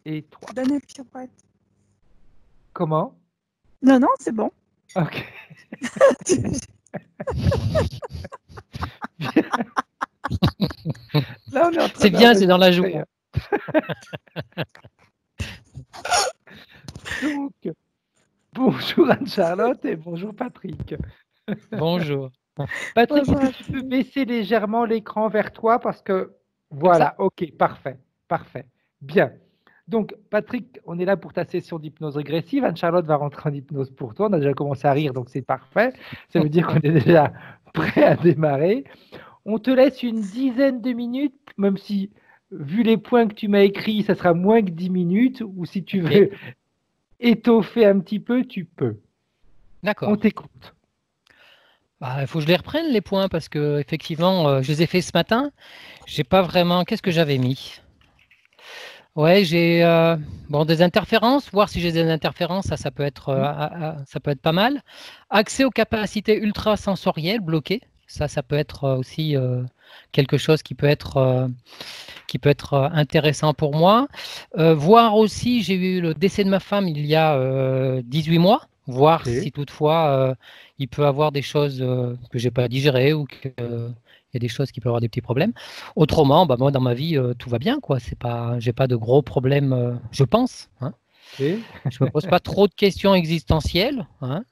et 3. Donnez le pirouette. Comment? Non, non, c'est bon. Ok. Là, on est en train C'est bien, c'est dans la joie. Donc, bonjour Anne-Charlotte et bonjour Patrick. Bonjour. Patrick, Bonjour est-ce à que tu peux baisser légèrement l'écran vers toi parce que voilà, ok, parfait, parfait, bien. Donc Patrick, on est là pour ta session d'hypnose régressive. Anne-Charlotte va rentrer en hypnose pour toi. On a déjà commencé à rire, donc c'est parfait. Ça veut dire qu'on est déjà prêt à démarrer. On te laisse une dizaine de minutes, même si, vu les points que tu m'as écrits, ça sera moins que 10 minutes, ou si tu veux étoffer un petit peu, tu peux. D'accord. On t'écoute. Bah, il faut que je les reprenne les points parce que effectivement, je les ai faits ce matin. J'ai pas vraiment. Qu'est-ce que j'avais mis? Ouais, j'ai des interférences. Voir si j'ai des interférences, ça peut être ça peut être pas mal. Accès aux capacités ultrasensorielles bloquées. Ça peut être aussi quelque chose qui peut être intéressant pour moi. Voir aussi, j'ai eu le décès de ma femme il y a 18 mois. Voir Ok. si toutefois il peut avoir des choses que j'ai pas digérées ou qu'il y a des choses qui peuvent avoir des petits problèmes. Autrement, moi dans ma vie tout va bien quoi. C'est pas, j'ai pas de gros problèmes, je pense. Hein. Ok. Je me pose pas trop de questions existentielles. Hein.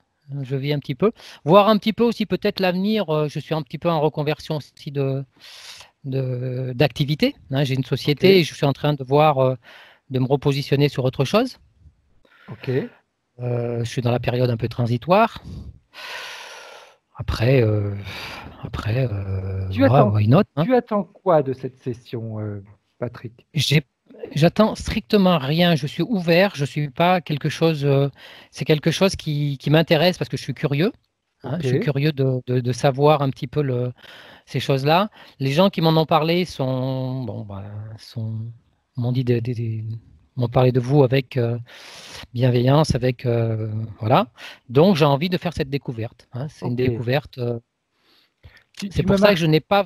Je vis un petit peu. Voir un petit peu aussi peut-être l'avenir. Je suis un petit peu en reconversion aussi d'activité. Hein. J'ai une société et je suis en train de voir de me repositionner sur autre chose. Ok. Je suis dans la période un peu transitoire. Après, why not, hein. Tu attends quoi de cette session, Patrick? J'attends strictement rien. Je suis ouvert. Je suis pas quelque chose. C'est quelque chose qui m'intéresse parce que je suis curieux. Hein. Je suis curieux de savoir un petit peu ces choses-là. Les gens qui m'en ont parlé m'ont dit m'ont parlé de vous avec bienveillance, avec voilà. Donc j'ai envie de faire cette découverte. Hein. C'est une découverte. C'est pour ça que je n'ai pas.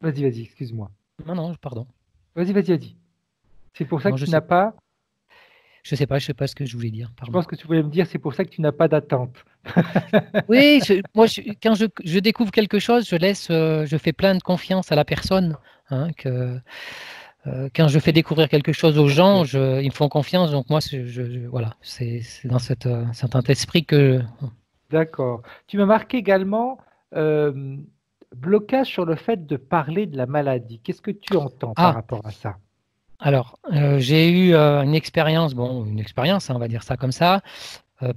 Vas-y, excuse-moi. Non, pardon. Vas-y. C'est pour ça Non, que tu n'as pas. Je sais pas ce que je voulais dire. Pardon. Je pense que tu voulais me dire, c'est pour ça que tu n'as pas d'attente. Oui, moi, quand je découvre quelque chose, je fais plein de confiance à la personne. Hein, quand je fais découvrir quelque chose aux gens, ils me font confiance. Donc moi, voilà, c'est dans cet esprit que. D'accord. Tu m'as marqué également blocage sur le fait de parler de la maladie. Qu'est-ce que tu entends par rapport à ça? Alors, j'ai eu une expérience, on va dire ça comme ça,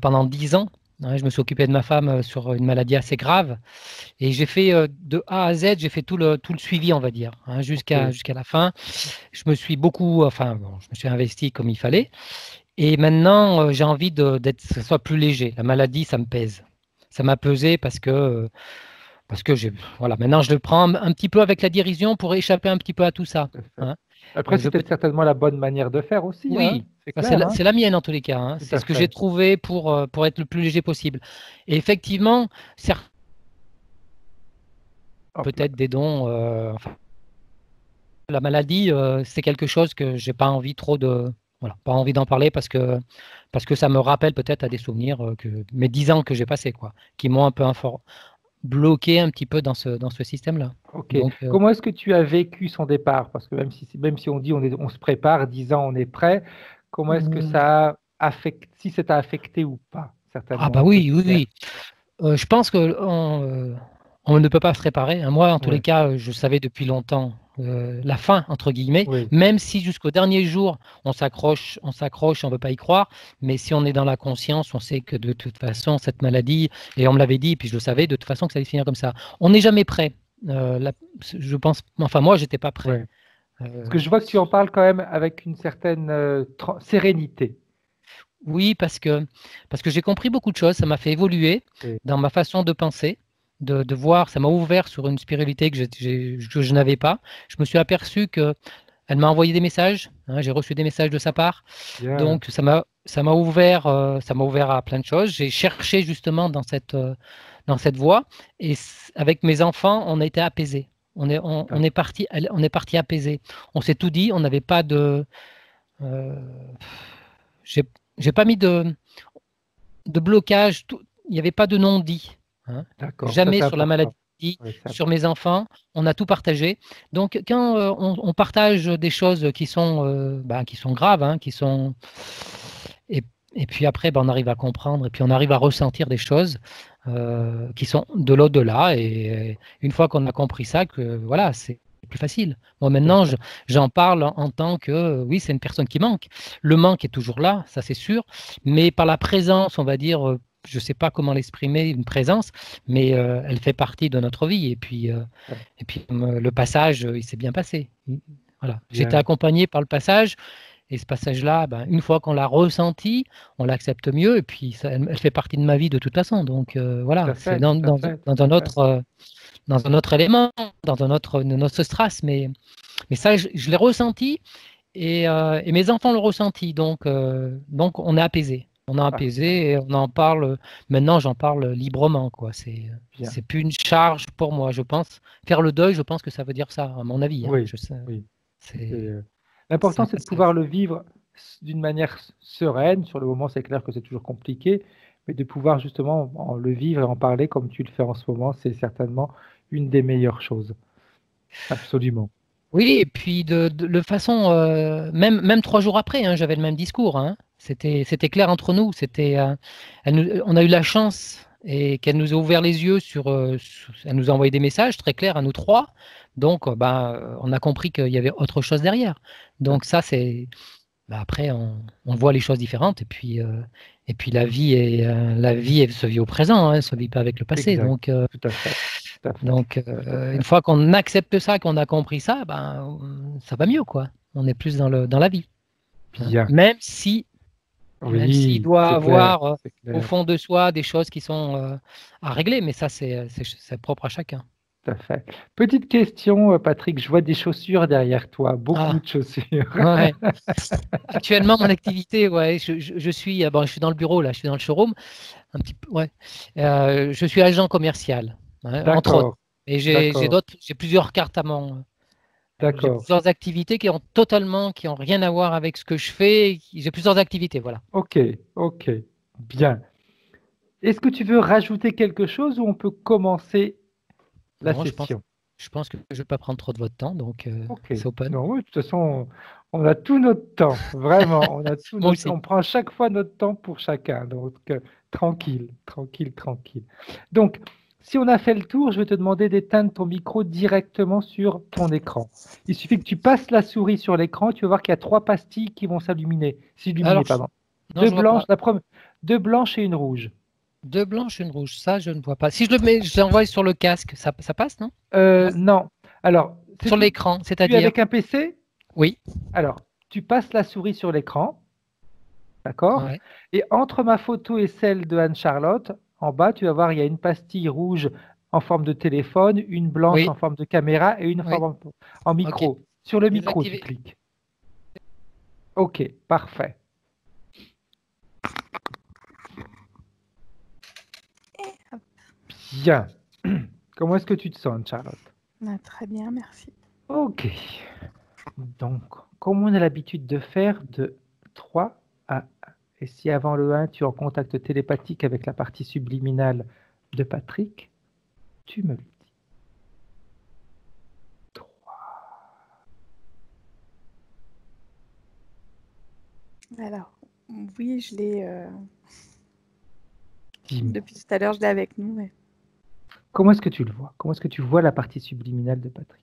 pendant 10 ans. Hein, je me suis occupé de ma femme sur une maladie assez grave. Et j'ai fait de A à Z, j'ai fait tout le suivi, on va dire, hein, jusqu'à la fin. Je me suis je me suis investi comme il fallait. Et maintenant, j'ai envie que ça soit plus léger. La maladie, ça me pèse. Ça m'a pesé parce que voilà, maintenant je le prends un petit peu avec la dérision pour échapper un petit peu à tout ça. Hein. Après, c'est peut-être certainement la bonne manière de faire aussi. Oui, hein, c'est la mienne en tous les cas. Hein. C'est ce que j'ai trouvé pour être le plus léger possible. Et effectivement, peut-être des dons. La maladie, c'est quelque chose que j'ai pas envie pas envie d'en parler parce que ça me rappelle peut-être à des souvenirs mes 10 ans que j'ai passés, quoi, qui m'ont un peu bloqué un petit peu dans ce système-là. Ok. Donc, comment est-ce que tu as vécu son départ? Parce que même si on dit on se prépare, 10 ans, on est prêt, comment est-ce que ça a affecté, si ça t'a affecté ou pas, certainement? Ah bah oui. Je pense que on ne peut pas se préparer. Moi, en tous les cas, je savais depuis longtemps la fin, entre guillemets, même si jusqu'au dernier jour, on s'accroche, on ne veut pas y croire, mais si on est dans la conscience, on sait que de toute façon, cette maladie, et on me l'avait dit, et puis je le savais, de toute façon, que ça allait se finir comme ça. On n'est jamais prêt. Je pense, enfin moi, j'étais pas prêt. Parce que je vois que tu en parles quand même avec une certaine sérénité. Oui, parce que j'ai compris beaucoup de choses, ça m'a fait évoluer dans ma façon de penser. De voir, ça m'a ouvert sur une spiritualité que je n'avais pas. Je me suis aperçu qu'elle m'a envoyé des messages, hein, j'ai reçu des messages de sa part. Donc ça m'a ouvert à plein de choses. J'ai cherché justement dans cette voie et avec mes enfants, on a été apaisés. On est parti apaisé. On s'est tout dit, on n'avait pas de euh, j'ai j'ai pas mis de blocage, il n'y avait pas de non-dit, hein. D'accord, ça Jamais c'est sur la important. maladie, Oui, c'est sur mes enfants, on a tout partagé. Donc quand on partage des choses qui sont graves, hein, et, et puis après on arrive à comprendre et puis on arrive à ressentir des choses qui sont de l'au-delà. Et une fois qu'on a compris ça, que voilà, c'est plus facile. Moi tout à maintenant, fait. j'en parle en tant que oui, c'est une personne qui manque. Le manque est toujours là, ça c'est sûr, mais par la présence, on va dire, je ne sais pas comment l'exprimer, une présence, mais elle fait partie de notre vie. Ouais, Le passage, il s'est bien passé. Voilà. J'ai été bien, accompagné par le passage, et ce passage-là, ben, une fois qu'on l'a ressenti, on l'accepte mieux, et puis elle fait partie de ma vie de toute façon. Donc tout voilà, à c'est fait, tout à fait, tout à fait. dans un autre élément, dans notre strass, mais ça, je l'ai ressenti, et mes enfants l'ont ressenti, donc on est apaisé. On a Parfait, apaisé et on en parle. Maintenant, j'en parle librement, quoi. bien. C'est plus une charge pour moi, je pense. Faire le deuil, je pense que ça veut dire ça, à mon avis, hein. Oui, Je sais, oui. Et, c'est c'est l'important, un c'est de passage. pouvoir le vivre d'une manière sereine. Sur le moment, c'est clair que c'est toujours compliqué, mais de pouvoir justement le vivre et en parler comme tu le fais en ce moment, c'est certainement une des meilleures choses. Absolument. Oui, et puis de façon, même 3 jours après, hein, j'avais le même discours, hein. C'était clair entre nous. On a eu la chance et qu'elle nous a ouvert les yeux elle nous a envoyé des messages très clairs à nous trois. Donc, on a compris qu'il y avait autre chose derrière. Tout à Donc ça, après, on voit les choses différentes. Et puis la vie, elle se vit au présent, hein, elle se vit pas avec le fait. passé. Exact. Donc, Tout à fait. Tout à fait. Tout à une fait. fois qu'on accepte ça, qu'on a compris ça, ça va mieux, quoi. On est plus dans la vie, hein. Bien. Même s'il Oui, doit c'est clair. avoir C'est au clair. fond de soi des choses qui sont à régler, mais ça, c'est propre à chacun. Tout à fait. Petite question, Patrick. Je vois des chaussures derrière toi. Beaucoup Ah, de chaussures. ouais. Actuellement, mon activité, ouais, je suis dans le bureau, là, je suis dans le showroom, un petit peu, ouais. Je suis agent commercial, hein, entre autres. D'accord. Et D'accord. j'ai plusieurs cartes j'ai D'accord. plusieurs activités qui ont rien à voir avec ce que je fais. J'ai plusieurs activités, voilà. Ok. Ok. Bien. Est-ce que tu veux rajouter quelque chose ou on peut commencer la Non, session? je pense que je ne vais pas prendre trop de votre temps, donc Ok. c'est open. Non, oui, de toute façon, on a tout notre temps. Vraiment, on a tout Moi notre aussi. on prend chaque fois notre temps pour chacun. Donc, tranquille, tranquille, tranquille. Donc, si on a fait le tour, je vais te demander d'éteindre ton micro directement sur ton écran. Il suffit que tu passes la souris sur l'écran, tu vas voir qu'il y a 3 pastilles qui vont s'illuminer, Alors, pardon. non, Deux je vois blanches, pas. deux blanches et une rouge. Deux blanches, une rouge. Ça, je ne vois pas. Si je le mets, je l'envoie sur le casque, ça passe, non? Non. Non. Alors, Sur l'écran, tu es c'est-à-dire? avec un PC? Oui. Alors, tu passes la souris sur l'écran, d'accord? Ouais. Et entre ma photo et celle de Anne-Charlotte, en bas, tu vas voir, il y a une pastille rouge en forme de téléphone, une blanche Oui. en forme de caméra et une Oui. forme en Ok. micro. Sur le micro, tu Désactivé. cliques. OK, parfait. Hop. Bien. Comment est-ce que tu te sens, Anne-Charlotte? Très bien, merci. OK. Donc, comme on a l'habitude de faire, de 3 à 1. Et si avant le 1, tu es en contact télépathique avec la partie subliminale de Patrick, tu me le dis. 3. Alors, oui, je l'ai. Dis-moi. Depuis tout à l'heure, je l'ai avec nous. Mais... Comment est-ce que tu le vois? Comment est-ce que tu vois la partie subliminale de Patrick?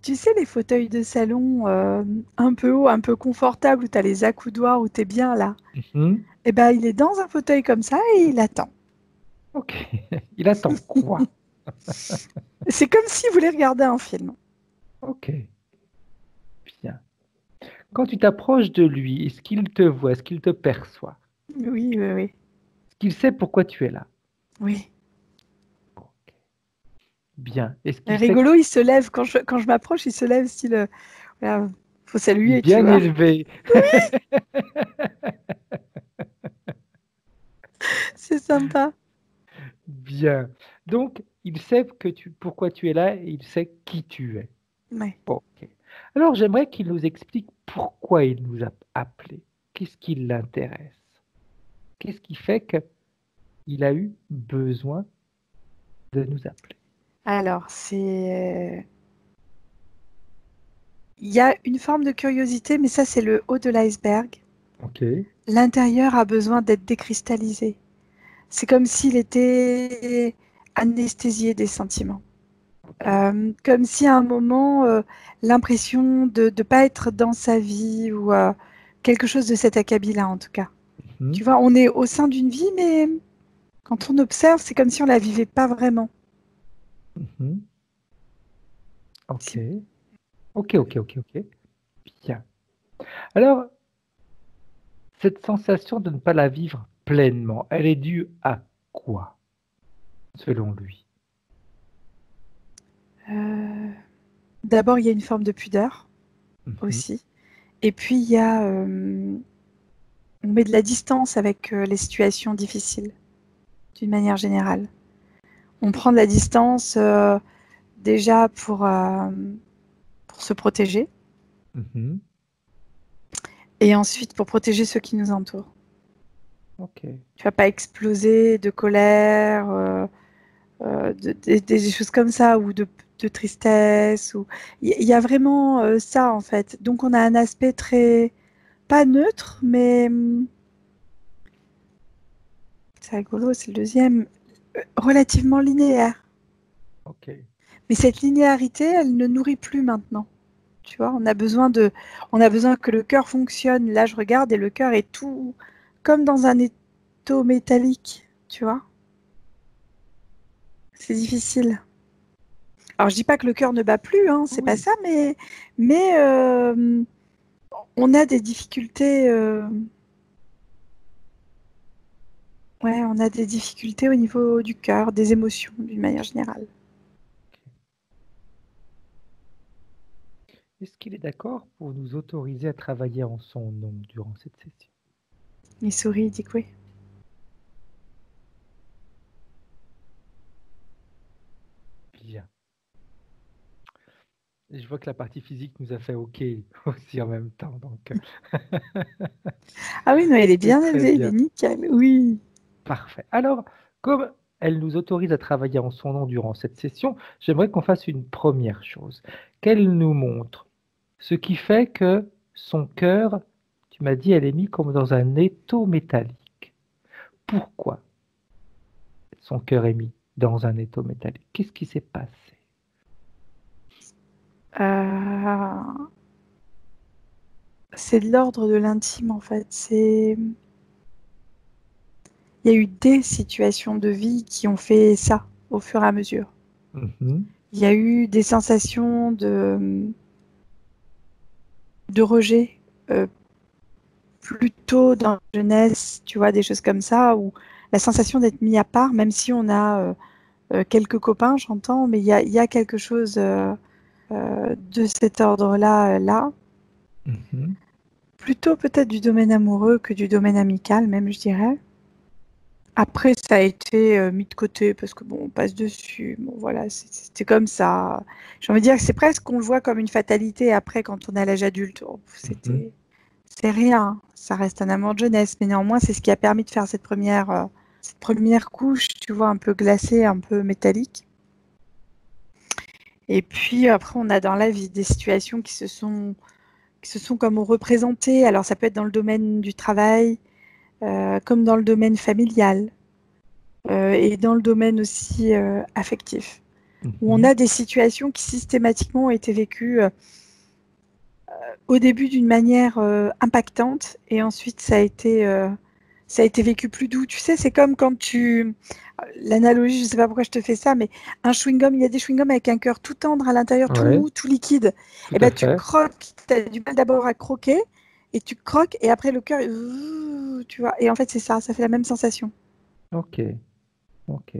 Tu sais, les fauteuils de salon un peu haut, un peu confortable, où tu as les accoudoirs, où tu es bien là. Mhm. Eh ben, il est dans un fauteuil comme ça et il attend. Ok. Il attend quoi? C'est comme s'il voulait regarder un film. Ok. Bien. Quand tu t'approches de lui, est-ce qu'il te voit? Est-ce qu'il te perçoit? Oui, oui, oui. Est-ce qu'il sait pourquoi tu es là? Oui. Ok. Bien. Est-ce qu'il sait Rigolo, il se lève. Quand je m'approche, il se lève, style. Voilà, faut saluer, tu bien vois. élevé? C'est sympa. Bien. Donc, il sait pourquoi tu es là et il sait qui tu es. Ouais. Ok. Alors, j'aimerais qu'il nous explique pourquoi il nous a appelés? Qu'est-ce qui l'intéresse? Qu'est-ce qui fait qu'il a eu besoin de nous appeler? Alors, il y a une forme de curiosité, mais ça, c'est le haut de l'iceberg. Ok. L'intérieur a besoin d'être décristallisé. C'est comme s'il était anesthésié des sentiments. Comme si à un moment, l'impression de ne pas être dans sa vie ou quelque chose de cet acabit-là, en tout cas. Mhm. Tu vois, on est au sein d'une vie, mais quand on observe, c'est comme si on la vivait pas vraiment. Mhm. Ok. Si- Ok. Bien. Alors, cette sensation de ne pas la vivre pleinement, elle est due à quoi, selon lui? D'abord, il y a une forme de pudeur Mhm. aussi. Et puis, il y a, on met de la distance avec les situations difficiles, d'une manière générale. On prend de la distance déjà pour se protéger, Mhm. et ensuite pour protéger ceux qui nous entourent. Ok. Tu vas pas exploser de colère, des choses comme ça, ou de tristesse. Ou... Il y a vraiment ça, en fait. Donc, on a un aspect très, pas neutre, mais c'est rigolo, c'est le deuxième, relativement linéaire. Ok. Mais cette linéarité, elle ne nourrit plus maintenant. Tu vois, on a besoin que le cœur fonctionne. Là, je regarde et le cœur est tout comme dans un étau métallique, tu vois. C'est difficile. Alors, je dis pas que le cœur ne bat plus, hein, c'est pas Oui. ça, mais on a des difficultés. Ouais, on a des difficultés au niveau du cœur, des émotions, d'une manière générale. Est-ce qu'il est d'accord pour nous autoriser à travailler en son nom durant cette session? Il sourit, il dit que oui. Bien. Et je vois que la partie physique nous a fait OK aussi en même temps. Donc, Ah oui, non, il est c'est bien très élevé, il bien. est nickel, oui. Parfait. Alors, comme elle nous autorise à travailler en son nom durant cette session, j'aimerais qu'on fasse une première chose. Qu'elle nous montre ce qui fait que son cœur, tu m'as dit, elle est mise comme dans un étau métallique. Pourquoi son cœur est mis dans un étau métallique? Qu'est-ce qui s'est passé? C'est de l'ordre de l'intime, en fait. Il y a eu des situations de vie qui ont fait ça au fur et à mesure. Mhm. Il y a eu des sensations de rejet, plutôt dans la jeunesse, tu vois, des choses comme ça, où la sensation d'être mis à part, même si on a quelques copains, j'entends, mais il y a quelque chose de cet ordre-là, là. Mhm. Plutôt peut-être du domaine amoureux que du domaine amical, même, je dirais. Après, ça a été mis de côté parce que bon, on passe dessus. Bon, voilà, c'était comme ça. J'ai envie de dire que c'est presque qu'on le voit comme une fatalité après quand on est à l'âge adulte. Oh, Mhm. c'est rien. Ça reste un amour de jeunesse, mais néanmoins, c'est ce qui a permis de faire cette première couche, tu vois, un peu glacée, un peu métallique. Et puis après, on a dans la vie des situations qui se sont comme représentées. Alors, ça peut être dans le domaine du travail, comme dans le domaine familial. Et dans le domaine aussi affectif, où on Mhm. a des situations qui systématiquement ont été vécues au début d'une manière impactante, et ensuite ça a été vécu plus doux. Tu sais, c'est comme quand l'analogie, je ne sais pas pourquoi je te fais ça, mais un chewing-gum, il y a des chewing-gums avec un cœur tout tendre à l'intérieur, tout Ouais, mou, tout liquide. tout Et à ben tu fait. croques, tu as du mal d'abord à croquer, et tu croques, et après le cœur, tu vois. Et en fait, c'est ça fait la même sensation. Ok, ok.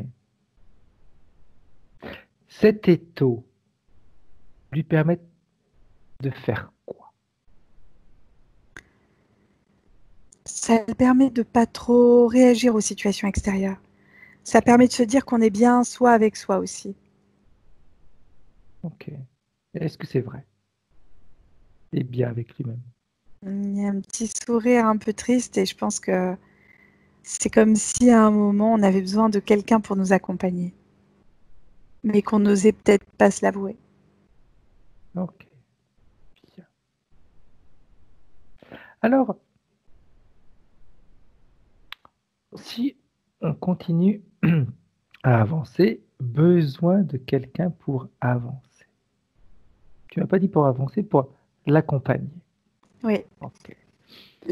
Cet étau lui permet de faire quoi? Ça permet de pas trop réagir aux situations extérieures. Ça Ok, permet de se dire qu'on est bien soi avec soi aussi. ok. Est-ce que c'est vrai? Et bien avec lui-même. Il y a un petit sourire un peu triste et je pense que c'est comme si à un moment on avait besoin de quelqu'un pour nous accompagner, mais qu'on n'osait peut-être pas se l'avouer. Ok, bien. Alors, si on continue à avancer, besoin de quelqu'un pour avancer. Tu m'as pas dit pour avancer, pour l'accompagner. Oui, Ok. Parce qu'il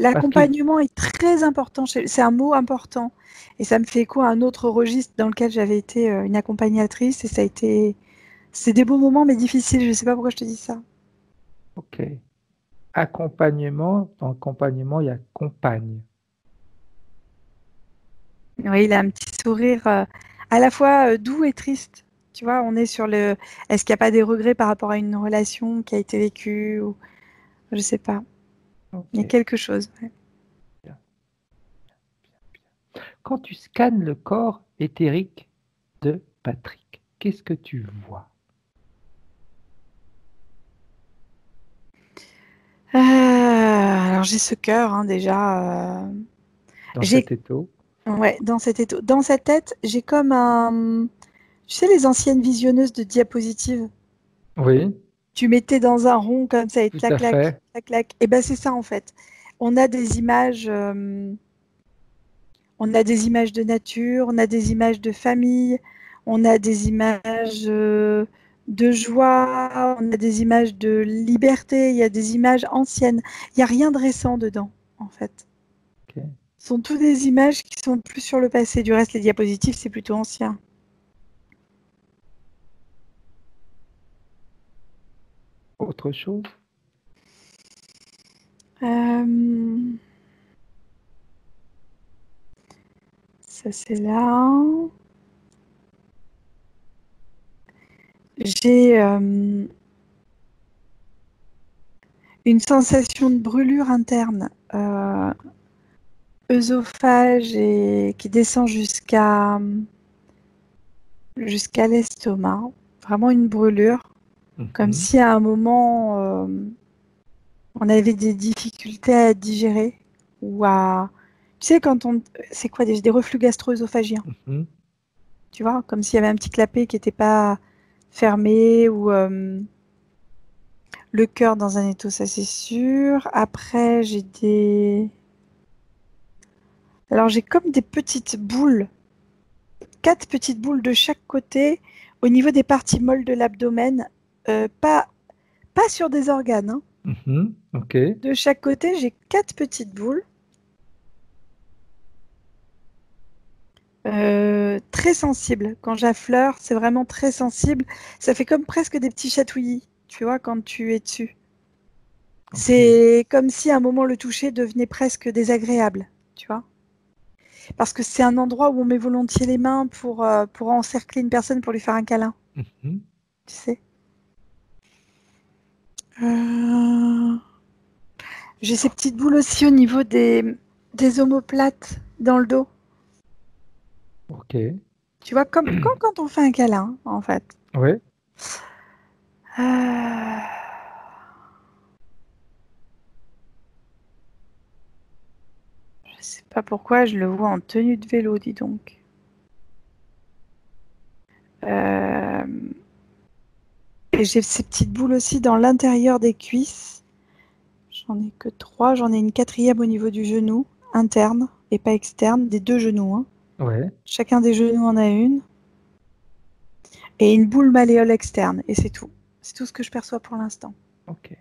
l'accompagnement est très important. C'est un mot important et ça me fait écho à un autre registre dans lequel j'avais été une accompagnatrice et c'est des beaux moments mais difficiles. Je ne sais pas pourquoi je te dis ça. ok. Accompagnement, dans accompagnement, il y a compagne. Oui, il a un petit sourire à la fois doux et triste. Tu vois, on est sur le. Est-ce qu'il n'y a pas des regrets par rapport à une relation qui a été vécue ou je sais pas. Il y a Ok. quelque chose. Ouais. Bien. Quand tu scannes le corps éthérique de Patrick, qu'est-ce que tu vois Alors j'ai ce cœur hein, déjà. dans J'ai cet étau? ouais dans cette dans sa tête j'ai comme un. Tu sais les anciennes visionneuses de diapositives. Oui, Tu mettais dans un rond comme ça et tout clac à clac fait. clac clac. Et ben c'est ça en fait. On a des images. On a des images de nature, on a des images de famille, on a des images de joie, on a des images de liberté, il y a des images anciennes. Il n'y a rien de récent dedans, en fait. Ok. Ce sont toutes des images qui sont plus sur le passé. Du reste, les diapositives, c'est plutôt ancien. Autre chose? Euh, Ça, c'est là. J'ai une sensation de brûlure interne. Œsophage et qui descend jusqu'à l'estomac. Vraiment une brûlure. Comme Mhm. si à un moment, on avait des difficultés à digérer. Ou à... Tu sais, quand on... C'est quoi des reflux gastro-œsophagiens. Mhm. Tu vois, comme s'il y avait un petit clapet qui n'était pas fermé ou le cœur dans un étau, ça c'est sûr. Après, j'ai des... Alors j'ai comme des petites boules, 4 petites boules de chaque côté au niveau des parties molles de l'abdomen, pas sur des organes. Hein. Mhm. Ok. De chaque côté, j'ai 4 petites boules, très sensibles. Quand j'affleure, c'est vraiment très sensible. Ça fait comme presque des petits chatouillis, tu vois, quand tu es dessus. Ok. C'est comme si à un moment le toucher devenait presque désagréable, tu vois. Parce que c'est un endroit où on met volontiers les mains pour encercler une personne, pour lui faire un câlin, Mhm. tu sais. Euh, J'ai ces petites boules aussi au niveau des omoplates dans le dos. Ok. Tu vois, comme quand on fait un câlin, en fait. Ouais. Euh, Je sais pas pourquoi je le vois en tenue de vélo, dis donc. Euh, Et j'ai ces petites boules aussi dans l'intérieur des cuisses. J'en ai que 3. J'en ai une 4e au niveau du genou, interne et pas externe, des 2 genoux. Hein. Ouais. Chacun des genoux en a une. Et une boule malléole externe. Et c'est tout. C'est tout ce que je perçois pour l'instant. Ok.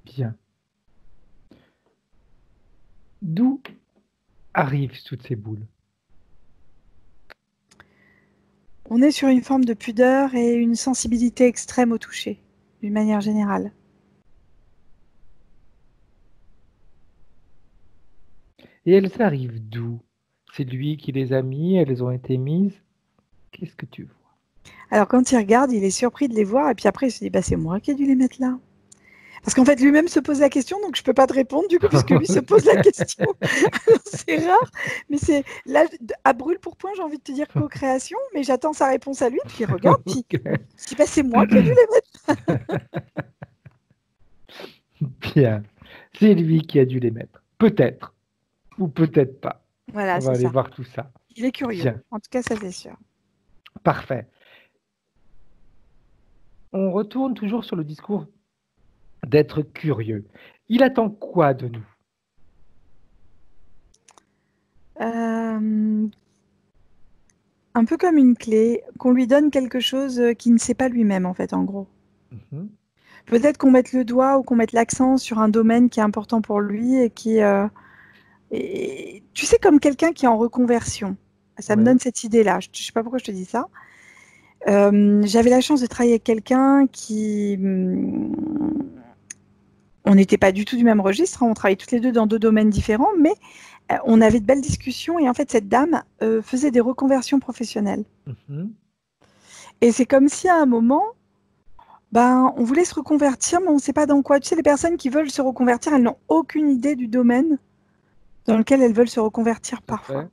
Bien. D'où arrivent toutes ces boules? On est sur une forme de pudeur et une sensibilité extrême au toucher, d'une manière générale. Et elles arrivent d'où? C'est lui qui les a mis, elles ont été mises. Qu'est-ce que tu vois? Alors quand il regarde, il est surpris de les voir et puis après il se dit bah, c'est moi qui ai dû les mettre là. Parce qu'en fait lui-même se pose la question, donc je ne peux pas te répondre du coup puisque lui se pose la question. Alors, c'est rare, mais c'est là à brûle pour point, j'ai envie de te dire co-création, mais j'attends sa réponse à lui, puis il regarde, puis Ok. je dis bah, c'est moi qui ai dû les mettre. Bien. C'est lui qui a dû les mettre. Peut-être. Ou peut-être pas. Voilà, On va c'est aller ça. voir tout ça. Il est curieux. Bien. En tout cas, ça c'est sûr. Parfait. On retourne toujours sur le discours d'être curieux. Il attend quoi de nous? Un peu comme une clé, qu'on lui donne quelque chose qu'il ne sait pas lui-même, en fait, en gros. Mhm. Peut-être qu'on mette le doigt ou qu'on mette l'accent sur un domaine qui est important pour lui et tu sais, comme quelqu'un qui est en reconversion. Ça me Ouais. donne cette idée-là. Je ne sais pas pourquoi je te dis ça. J'avais la chance de travailler avec quelqu'un qui... On n'était pas du tout du même registre, hein. On travaillait toutes les deux dans deux domaines différents, mais on avait de belles discussions et en fait, cette dame faisait des reconversions professionnelles. Mhm. Et c'est comme si à un moment, ben, on voulait se reconvertir, mais on ne sait pas dans quoi. Tu sais, les personnes qui veulent se reconvertir, elles n'ont aucune idée du domaine dans lequel elles veulent se reconvertir Tout à parfois. fait.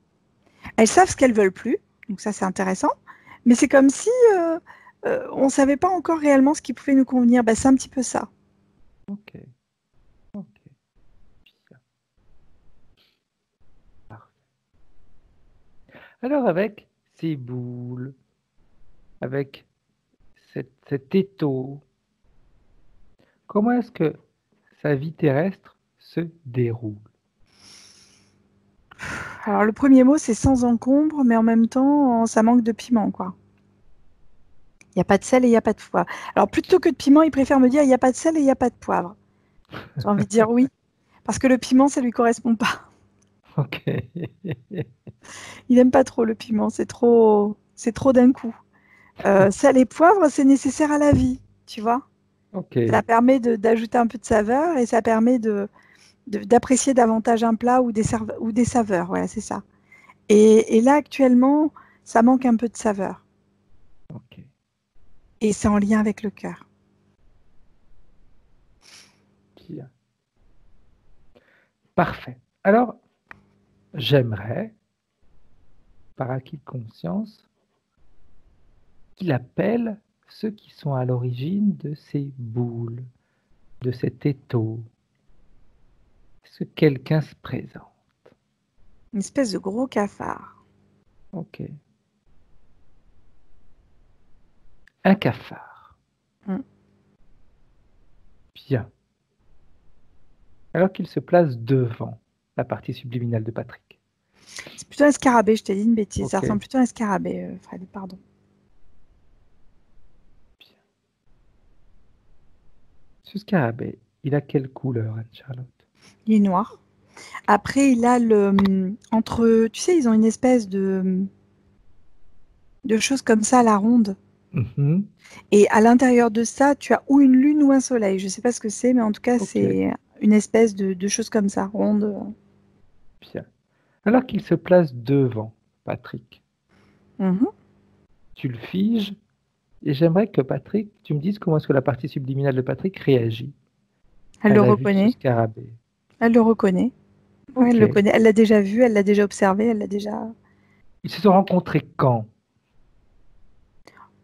Elles savent ce qu'elles veulent plus, donc ça c'est intéressant, mais c'est comme si on ne savait pas encore réellement ce qui pouvait nous convenir. Ben, c'est un petit peu ça. Ok. Ok. Bien. Parfait. Alors avec ces boules, avec cet étau, comment est-ce que sa vie terrestre se déroule? Alors le premier mot c'est sans encombre, mais en même temps ça manque de piment, quoi. Il n'y a pas de sel et il n'y a pas de poivre. Alors plutôt que de piment, il préfère me dire il n'y a pas de sel et il n'y a pas de poivre. J'ai envie de dire oui, parce que le piment ça lui correspond pas. Ok. Il aime pas trop le piment, c'est trop d'un coup. Sel et poivre, c'est nécessaire à la vie, tu vois. Ok. Ça permet d'ajouter un peu de saveur et ça permet d'apprécier davantage un plat ou des saveurs. Voilà, c'est ça. Et là, actuellement, ça manque un peu de saveur. Ok. Et c'est en lien avec le cœur. Bien. Parfait. Alors, j'aimerais, par acquis de conscience, qu'il appelle ceux qui sont à l'origine de ces boules, de cet étau. Est-ce que quelqu'un se présente? Une espèce de gros cafard. Ok. Un cafard. Mm. Bien. Alors qu'il se place devant la partie subliminale de Patrick. C'est plutôt un scarabée, je t'ai dit une bêtise. Ça Ok. ressemble plutôt à un scarabée, Fred, pardon. Bien. Ce scarabée, il a quelle couleur, Anne-Charlotte? Il est noir. Après, il a entre, tu sais, ils ont une espèce de choses comme ça à la ronde. Mhm. Et à l'intérieur de ça, tu as ou une lune ou un soleil. Je ne sais pas ce que c'est, mais en tout cas, Ok. c'est une espèce de chose comme ça, ronde. Bien. Alors qu'il se place devant Patrick, Mhm. tu le figes et j'aimerais que Patrick, tu me dises comment est-ce que la partie subliminale de Patrick réagit Elle à le la vue de ce reconnaît. scarabée. Elle le reconnaît. Ouais, elle le Ok. connaît. Elle l'a déjà vu, elle l'a déjà observé, elle l'a déjà. Ils se sont rencontrés quand?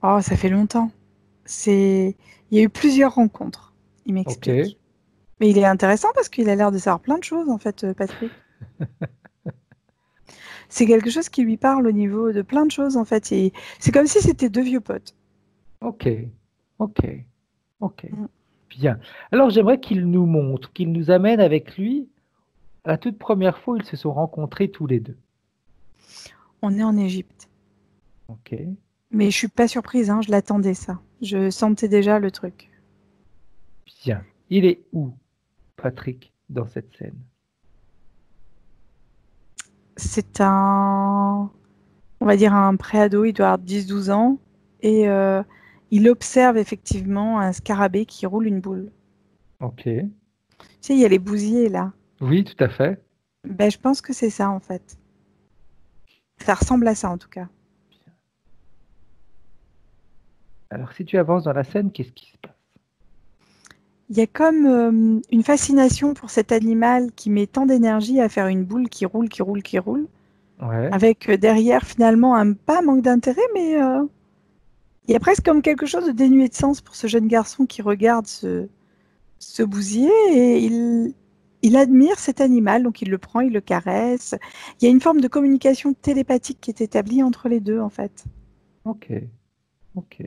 Oh, ça fait longtemps. Il y a eu plusieurs rencontres, il Ok. m'explique. Mais il est intéressant parce qu'il a l'air de savoir plein de choses, en fait, Patrick. C'est quelque chose qui lui parle au niveau de plein de choses, en fait. Et c'est comme si c'était deux vieux potes. Ok. Ok. Ok. Mm. Bien. Alors j'aimerais qu'il nous montre, qu'il nous amène avec lui à la toute première fois où ils se sont rencontrés tous les deux. On est en Égypte. Ok. Mais je suis pas surprise, hein, je l'attendais ça. Je sentais déjà le truc. Bien. Il est où, Patrick, dans cette scène? C'est on va dire un préado, il doit avoir 10-12 ans. Et il observe effectivement un scarabée qui roule une boule. Ok. Tu sais, il y a les bousiers là. Oui, tout à fait. Ben, je pense que c'est ça en fait. Ça ressemble à ça en tout cas. Alors si tu avances dans la scène, qu'est-ce qui se passe? Il y a comme une fascination pour cet animal qui met tant d'énergie à faire une boule qui roule, qui roule, qui roule. Ouais. Avec derrière finalement pas un manque d'intérêt, mais il y a presque comme quelque chose de dénué de sens pour ce jeune garçon qui regarde ce bousier et il admire cet animal, donc il le prend, il le caresse. Il y a une forme de communication télépathique qui est établie entre les deux, en fait. Ok, ok.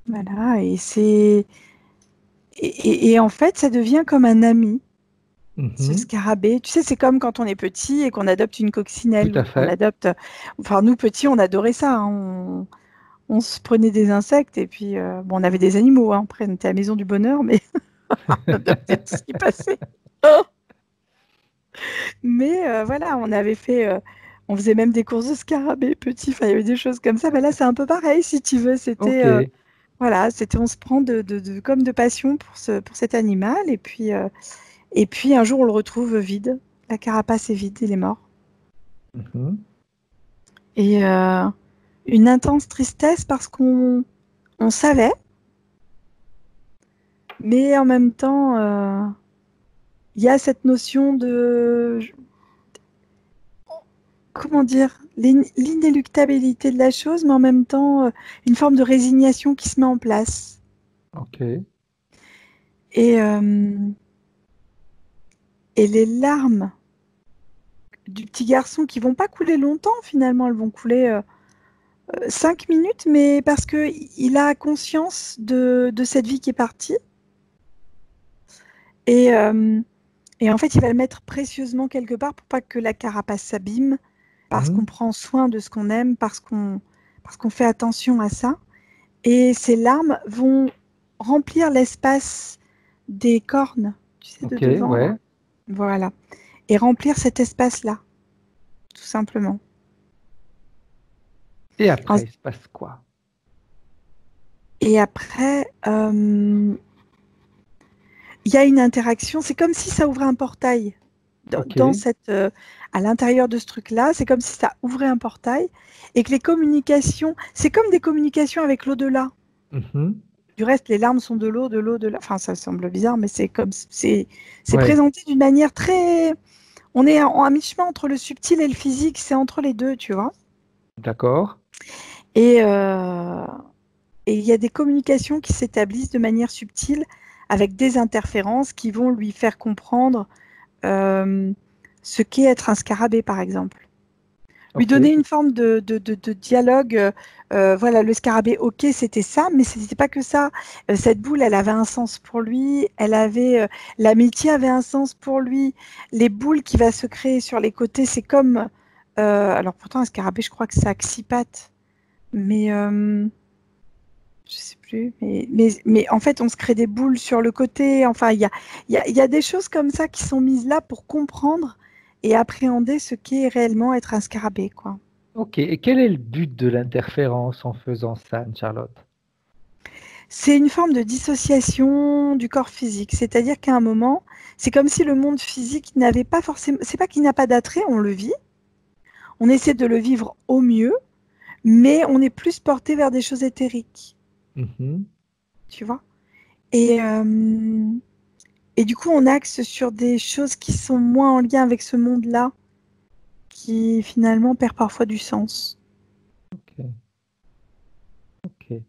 Voilà, et en fait, ça devient comme un ami, ce Mhm. scarabée. Tu sais, c'est comme quand on est petit et qu'on adopte une Tout coccinelle ou à qu'on fait. adopte. Enfin, nous petits, on adorait ça, hein. On se prenait des insectes et puis bon, on avait des animaux, hein. Après, on était à la maison du bonheur, mais on adoptait tout ce qui passait. Mais voilà, on faisait même des courses de scarabée petits. Enfin, il y avait des choses comme ça. Ben là, c'est un peu pareil, si tu veux. Ok, Voilà, on se prend comme de passion pour cet animal. Et puis un jour, on le retrouve vide. La carapace est vide, il est mort. mhm. Et une intense tristesse parce qu'on savait, mais en même temps, il y a cette notion de, comment dire, l'inéluctabilité de la chose, mais en même temps, une forme de résignation qui se met en place. Ok. Et, et les larmes du petit garçon qui vont pas couler longtemps finalement, elles vont couler 5 minutes, mais parce qu'il a conscience de cette vie qui est partie. Et, euh, et en fait, il va le mettre précieusement quelque part pour pas que la carapace s'abîme, parce qu'on Mhm. prend soin de ce qu'on aime, parce qu'on fait attention à ça. Et ces larmes vont remplir l'espace des cornes, tu sais, de Ok, devant là. ouais. Voilà. Et remplir cet espace-là, tout simplement. Et En- après, il se passe quoi? Et après, il y a une interaction. C'est comme si ça ouvrait un portail Ok. dans à l'intérieur de ce truc-là. C'est comme si ça ouvrait un portail et que les communications, c'est comme des communications avec l'au-delà. Mhm. Du reste, les larmes sont de l'eau, de l'eau, de l'eau. Enfin, ça semble bizarre, mais c'est Ouais, présenté d'une manière très. On est à mi-chemin entre le subtil et le physique. C'est entre les deux, tu vois. d'accord. Et euh, et il y a des communications qui s'établissent de manière subtile avec des interférences qui vont lui faire comprendre euh, ce qu'est être un scarabée, par exemple. Lui Ok. donner une forme de dialogue. Voilà, le scarabée, ok, c'était ça, mais c'était pas que ça. Cette boule, elle avait un sens pour lui. L'amitié avait un sens pour lui. Les boules qui va se créer sur les côtés, c'est comme. Alors pourtant, un scarabée, je crois que c'est à 6 pattes, mais je sais plus. Mais en fait, on se crée des boules sur le côté. Enfin, il y a des choses comme ça qui sont mises là pour comprendre et appréhender ce qu'est réellement être un scarabée, quoi. Ok. Et quel est le but de l'interférence en faisant ça, Anne-Charlotte? C'est une forme de dissociation du corps physique. C'est-à-dire qu'à un moment, c'est comme si le monde physique n'avait pas forcément. C'est pas qu'il n'a pas d'attrait, on le vit. On essaie de le vivre au mieux, mais on est plus porté vers des choses éthériques, Mhm. tu vois. Et, et du coup, on axe sur des choses qui sont moins en lien avec ce monde-là, qui finalement perd parfois du sens. Ok. Ok.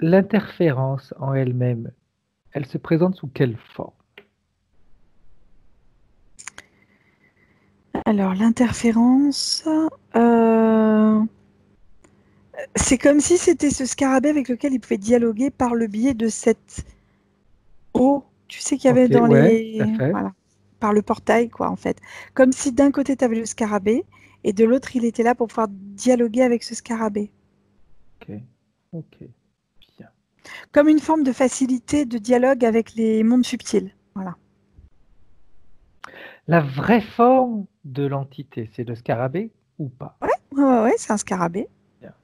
L'interférence en elle-même, elle se présente sous quelle forme? Alors, l'interférence, euh, c'est comme si c'était ce scarabée avec lequel il pouvait dialoguer par le biais de cette eau, tu sais, qu'il y avait Ok, dans ouais, tout à les. fait. Voilà, par le portail, quoi, en fait. Comme si d'un côté, tu avais le scarabée, et de l'autre, il était là pour pouvoir dialoguer avec ce scarabée. Ok. Ok. Bien. Comme une forme de facilité de dialogue avec les mondes subtils. Voilà. La vraie forme de l'entité, c'est le scarabée ou pas? Ouais, ouais, ouais, ouais, c'est un scarabée. Bien.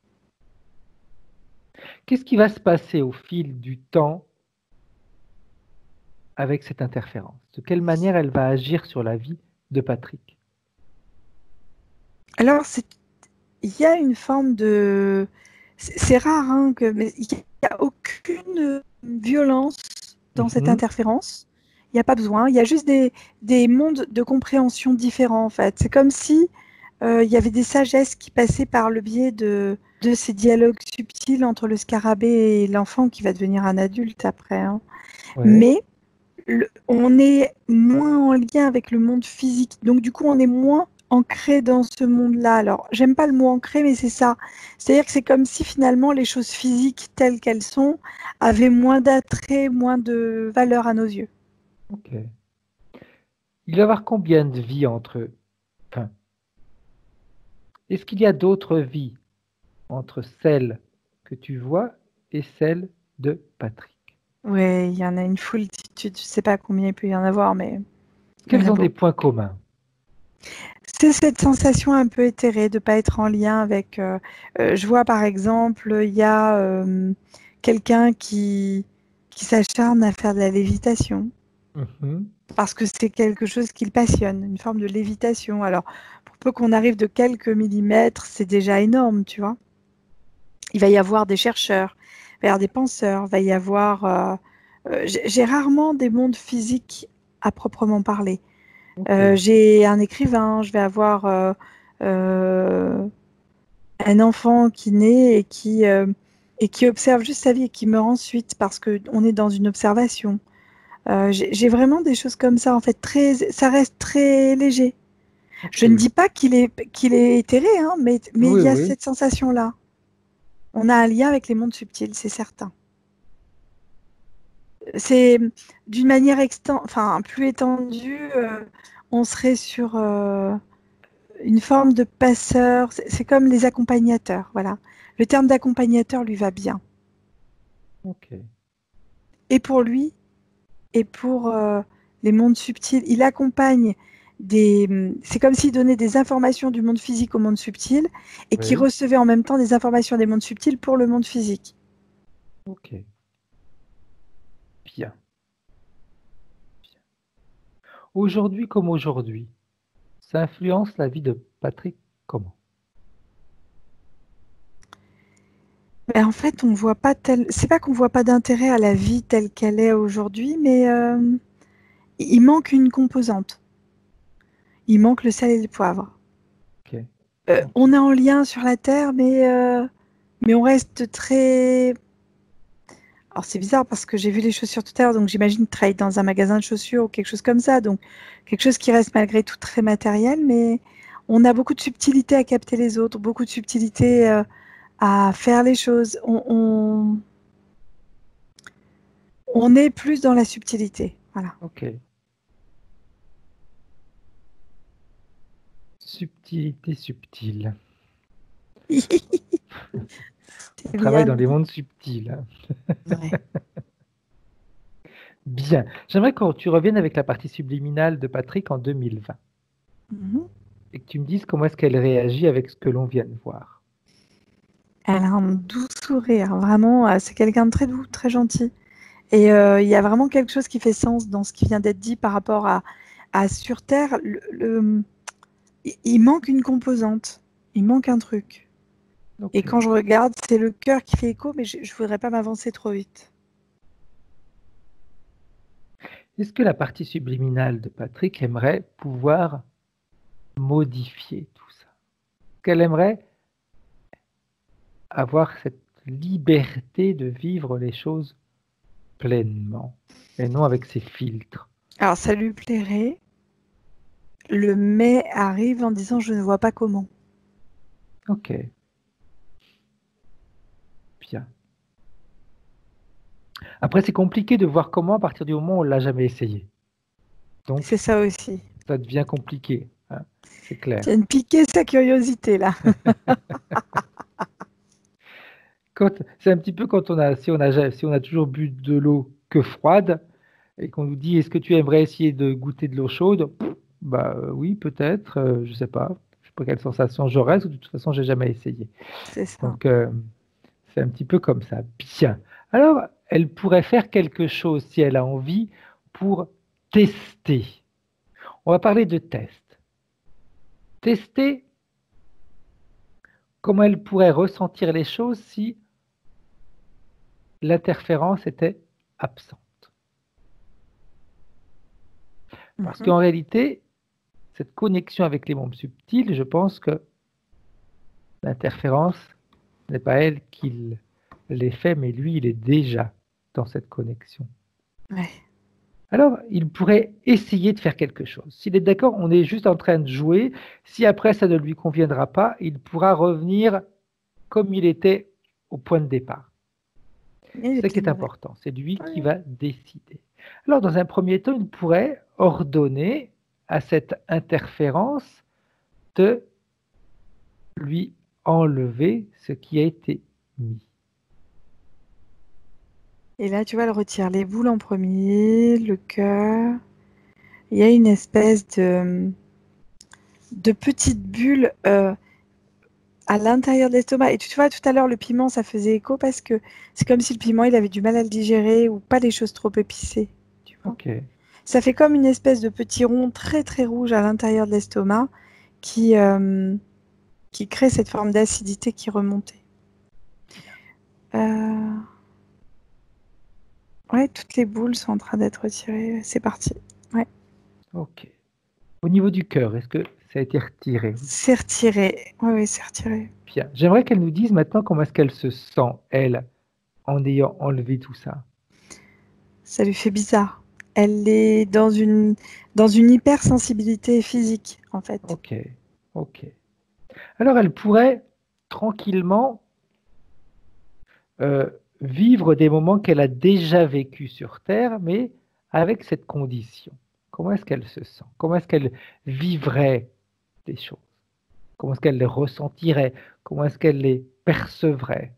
Qu'est-ce qui va se passer au fil du temps avec cette interférence? De quelle manière elle va agir sur la vie de Patrick? Alors, il y a une forme de. C'est rare, hein, mais il n'y a aucune violence dans cette Mhm. interférence. Il n'y a pas besoin. Il y a juste des mondes de compréhension différents, en fait. C'est comme si il y avait des sagesses qui passaient par le biais de ces dialogues subtils entre le scarabée et l'enfant qui va devenir un adulte après, hein. Ouais. Mais on est moins en lien avec le monde physique. Donc, du coup, on est moins ancré dans ce monde-là. Alors, j'aime pas le mot ancré, mais c'est ça. C'est-à-dire que c'est comme si finalement les choses physiques telles qu'elles sont avaient moins d'attrait, moins de valeur à nos yeux. Ok. Il va y avoir combien de vies entre eux? Enfin, est-ce qu'il y a d'autres vies entre celle que tu vois et celle de Patrick? Ouais, il y en a une foultitude. Je sais pas combien il peut y en avoir, mais il y en Quels a ont des beaucoup. points communs? C'est cette sensation un peu éthérée de ne pas être en lien avec. Je vois par exemple, il y a quelqu'un qui s'acharne à faire de la lévitation Mhm. parce que c'est quelque chose qui le passionne, une forme de lévitation. Alors, pour peu qu'on arrive de quelques millimètres, c'est déjà énorme, tu vois. Il va y avoir des chercheurs, il va y avoir des penseurs, il va y avoir. J'ai rarement des mondes physiques à proprement parler. Ok. J'ai un écrivain, je vais avoir euh, un enfant qui naît et qui observe juste sa vie et qui meurt ensuite parce qu'on est dans une observation. J'ai vraiment des choses comme ça, en fait, ça reste très léger. Je ne Ok. dis pas qu'il est éthéré, hein, mais il Oui, y a oui. cette sensation-là. On a un lien avec les mondes subtils, c'est certain. C'est d'une manière enfin, plus étendue, on serait sur une forme de passeur. C'est comme les accompagnateurs, voilà. Le terme d'accompagnateur lui va bien. Ok. Et pour lui, et pour les mondes subtils, il accompagne c'est comme s'il donnait des informations du monde physique au monde subtil et qui Oui. recevait en même temps des informations des mondes subtils pour le monde physique. Ok. Bien. Aujourd'hui comme aujourd'hui, ça influence la vie de Patrick comment? Mais en fait, on voit pas c'est pas qu'on voit pas d'intérêt à la vie telle qu'elle est aujourd'hui, mais il manque une composante. Il manque le sel et le poivre. Ok. On Ok. est en lien sur la Terre, mais on reste très. Alors c'est bizarre parce que j'ai vu les chaussures tout à l'heure, donc j'imagine travailler dans un magasin de chaussures ou quelque chose comme ça. Donc quelque chose qui reste malgré tout très matériel, mais on a beaucoup de subtilité à capter les autres, beaucoup de subtilité à faire les choses. On est plus dans la subtilité. Voilà. Ok. Subtilité subtile. On C'est travaille dans bien. les mondes subtils, hein. Ouais. Bien. J'aimerais que tu reviennes avec la partie subliminale de Patrick en 2020 Mhm. et que tu me dises comment est-ce qu'elle réagit avec ce que l'on vient de voir. Elle a un doux sourire, vraiment. C'est quelqu'un de très doux, très gentil. Et il y a vraiment quelque chose qui fait sens dans ce qui vient d'être dit par rapport à sur Terre. Il manque une composante, il manque un truc. Et Ok. quand je regarde, c'est le cœur qui fait écho, mais je ne voudrais pas m'avancer trop vite. Est-ce que la partie subliminale de Patrick aimerait pouvoir modifier tout ça? Qu'elle aimerait avoir cette liberté de vivre les choses pleinement et non avec ses filtres. Alors ça lui plairait. Le mais arrive en disant je ne vois pas comment. Ok, bien. Après, c'est compliqué de voir comment à partir du moment où on l'a jamais essayé. C'est Donc, ça aussi. ça devient compliqué, hein, c'est Tu viens clair. de piquer sa curiosité là. C'est un petit peu quand si on a toujours bu de l'eau que froide et qu'on nous dit est-ce que tu aimerais essayer de goûter de l'eau chaude? Bah oui, peut-être, je sais pas. Je sais pas quelle sensation j'aurais, parce que de toute façon, j'ai jamais essayé. C'est ça. Donc, c'est un petit peu comme ça. Bien. Alors, elle pourrait faire quelque chose si elle a envie pour tester. On va parler de test. Tester comment elle pourrait ressentir les choses si l'interférence était absente. Parce Mhm. qu'en réalité, cette connexion avec les mondes subtils, je pense que l'interférence n'est pas elle qui l'ait fait, mais lui, il est déjà dans cette connexion. Ouais. Alors, il pourrait essayer de faire quelque chose. S'il est d'accord, on est juste en train de jouer. Si après ça ne lui conviendra pas, il pourra revenir comme il était au point de départ. C'est ça qui est important. C'est lui qui va décider. Alors, dans un premier temps, il pourrait ordonner à cette interférence de lui enlever ce qui a été mis. Et là, tu vois, elle retire les boules en premier, le cœur. Il y a une espèce de petite bulle à l'intérieur de l'estomac. Et tu vois, tout à l'heure, le piment, ça faisait écho parce que c'est comme si le piment, il avait du mal à le digérer ou pas les choses trop épicées. Tu vois. Ok. Ça fait comme une espèce de petit rond très très rouge à l'intérieur de l'estomac qui crée cette forme d'acidité qui remontait. Ouais, toutes les boules sont en train d'être retirées. C'est parti. Ouais. Ok. Au niveau du cœur, est-ce que ça a été retiré? C'est retiré. Oui, c'est retiré. Bien. J'aimerais qu'elle nous dise maintenant comment est-ce qu'elle se sent, elle, en ayant enlevé tout ça. Ça lui fait bizarre. Elle est dans une hypersensibilité physique, en fait. Ok. Ok. Alors, elle pourrait tranquillement vivre des moments qu'elle a déjà vécus sur Terre, mais avec cette condition. Comment est-ce qu'elle se sent? Comment est-ce qu'elle vivrait les choses? Comment est-ce qu'elle les ressentirait? Comment est-ce qu'elle les percevrait?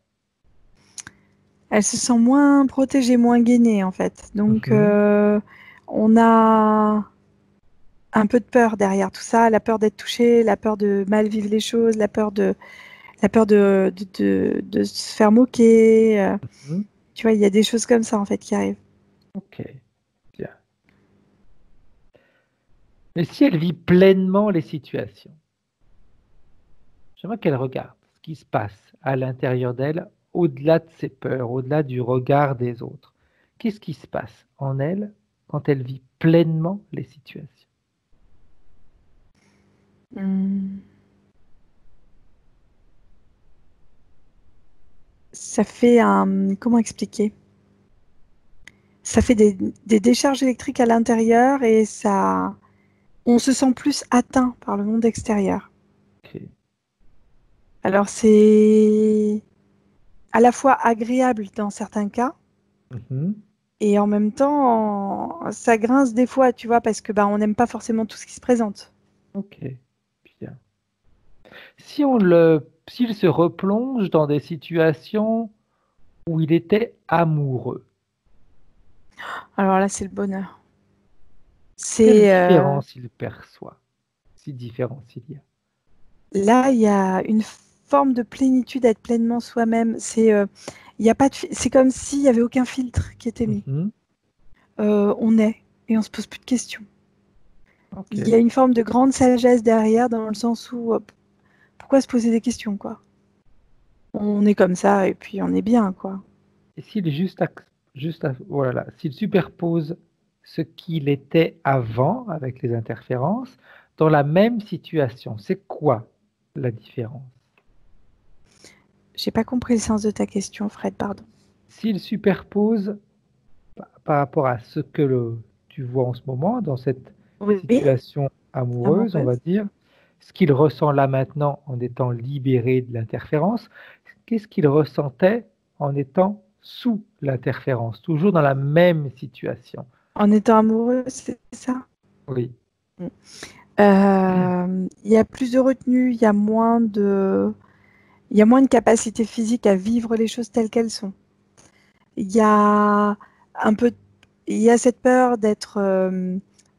Elle se sent moins protégée, moins gainée, en fait. Donc, on a un peu de peur derrière tout ça, la peur d'être touchée, la peur de mal vivre les choses, la peur de se faire moquer. Tu vois, il y a des choses comme ça, en fait, qui arrivent. Ok, bien. Mais si elle vit pleinement les situations, j'aimerais qu'elle regarde ce qui se passe à l'intérieur d'elle, au-delà de ses peurs, au-delà du regard des autres. Qu'est-ce qui se passe en elle quand elle vit pleinement les situations? Ça fait un... Comment expliquer? Ça fait des décharges électriques à l'intérieur et ça... On se sent plus atteint par le monde extérieur. Okay. Alors c'est à la fois agréable dans certains cas et en même temps ça grince des fois, tu vois, parce que on n'aime pas forcément tout ce qui se présente. Ok, bien. S'il se replonge dans des situations où il était amoureux. Alors là, c'est le bonheur. Quelle différence il perçoit? Si différence il y a. Là, il y a une forme de plénitude à être pleinement soi-même. C'est y a pas de c'est comme s'il n'y avait aucun filtre qui était mis. On est et on se pose plus de questions. Okay. Il y a une forme de grande sagesse derrière, dans le sens où pourquoi se poser des questions, quoi. On est comme ça et puis on est bien, quoi. Et s'il voilà, s'il superpose ce qu'il était avant avec les interférences dans la même situation, c'est quoi la différence? J'ai pas compris le sens de ta question, Fred, pardon. S'il superpose par rapport à ce que tu vois en ce moment, dans cette situation amoureuse, on va dire, ce qu'il ressent là maintenant en étant libéré de l'interférence, qu'est-ce qu'il ressentait en étant sous l'interférence, toujours dans la même situation? En étant amoureux, c'est ça? Oui. Il y a plus de retenue, il y a moins de capacité physique à vivre les choses telles qu'elles sont. Il y a cette peur d'être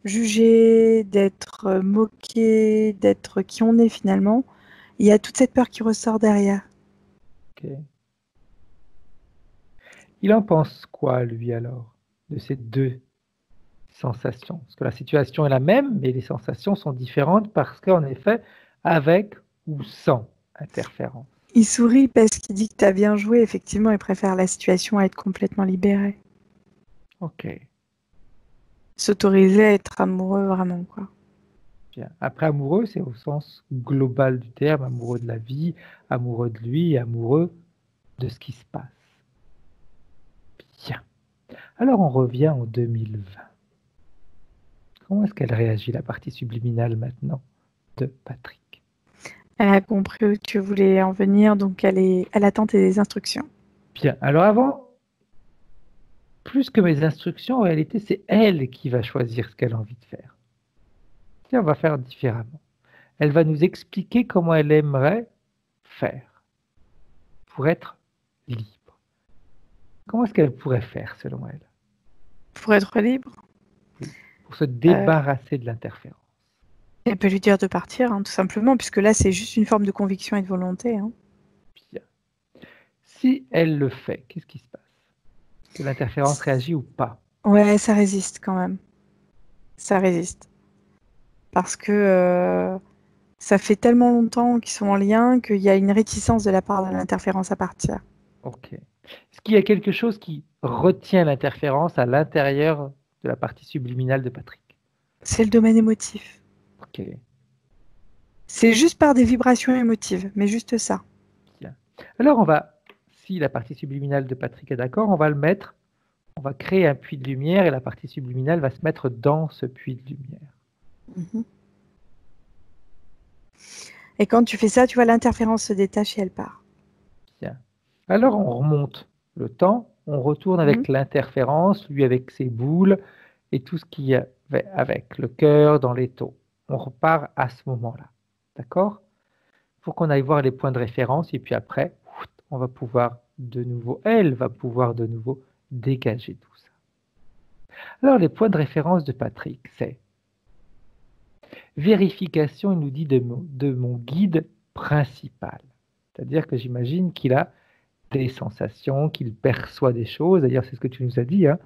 jugé, d'être moqué, d'être qui on est finalement. Il y a toute cette peur qui ressort derrière. Ok. Il en pense quoi, lui, alors, de ces deux sensations? Parce que la situation est la même, mais les sensations sont différentes parce qu'en effet, avec ou sans interférence. Il sourit parce qu'il dit que tu as bien joué. Effectivement, il préfère la situation à être complètement libéré. Ok. S'autoriser à être amoureux, vraiment, quoi. Bien. Après, amoureux, c'est au sens global du terme, amoureux de la vie, amoureux de lui, amoureux de ce qui se passe. Bien. Alors, on revient en 2020. Comment est-ce qu'elle réagit, la partie subliminale maintenant de Patrick? Elle a compris où tu voulais en venir, donc elle attend tes instructions. Bien. Alors, avant, plus que mes instructions, en réalité, c'est elle qui va choisir ce qu'elle a envie de faire. Et on va faire différemment. Elle va nous expliquer comment elle aimerait faire pour être libre. Comment est-ce qu'elle pourrait faire, selon elle, Pour être libre, pour se débarrasser de l'interférence? elle peut lui dire de partir, hein, tout simplement, puisque là, c'est juste une forme de conviction et de volonté. Hein. Bien. Si elle le fait, qu'est-ce qui se passe? Est-ce que l'interférence réagit ou pas? Ouais, ça résiste quand même. Ça résiste. Parce que ça fait tellement longtemps qu'ils sont en lien qu'il y a une réticence de la part de l'interférence à partir. Ok. Est-ce qu'il y a quelque chose qui retient l'interférence à l'intérieur de la partie subliminale de Patrick? C'est le domaine émotif. Ok. C'est juste par des vibrations émotives, mais juste ça. Bien. Alors on va, si la partie subliminale de Patrick est d'accord, on va le mettre, on va créer un puits de lumière et la partie subliminale va se mettre dans ce puits de lumière. Mhm. Et quand tu fais ça, tu vois, l'interférence se détache et elle part. Bien. Alors on remonte le temps, on retourne avec l'interférence, lui avec ses boules et tout ce qu'il y avait avec, le cœur dans les taux. On repart à ce moment-là. D'accord? Pour qu'on aille voir les points de référence et puis après, on va pouvoir de nouveau, elle va pouvoir de nouveau dégager tout ça. Alors les points de référence de Patrick, c'est vérification, il nous dit de mon guide principal. C'est-à-dire que j'imagine qu'il a des sensations, qu'il perçoit des choses. D'ailleurs, c'est ce que tu nous as dit, hein,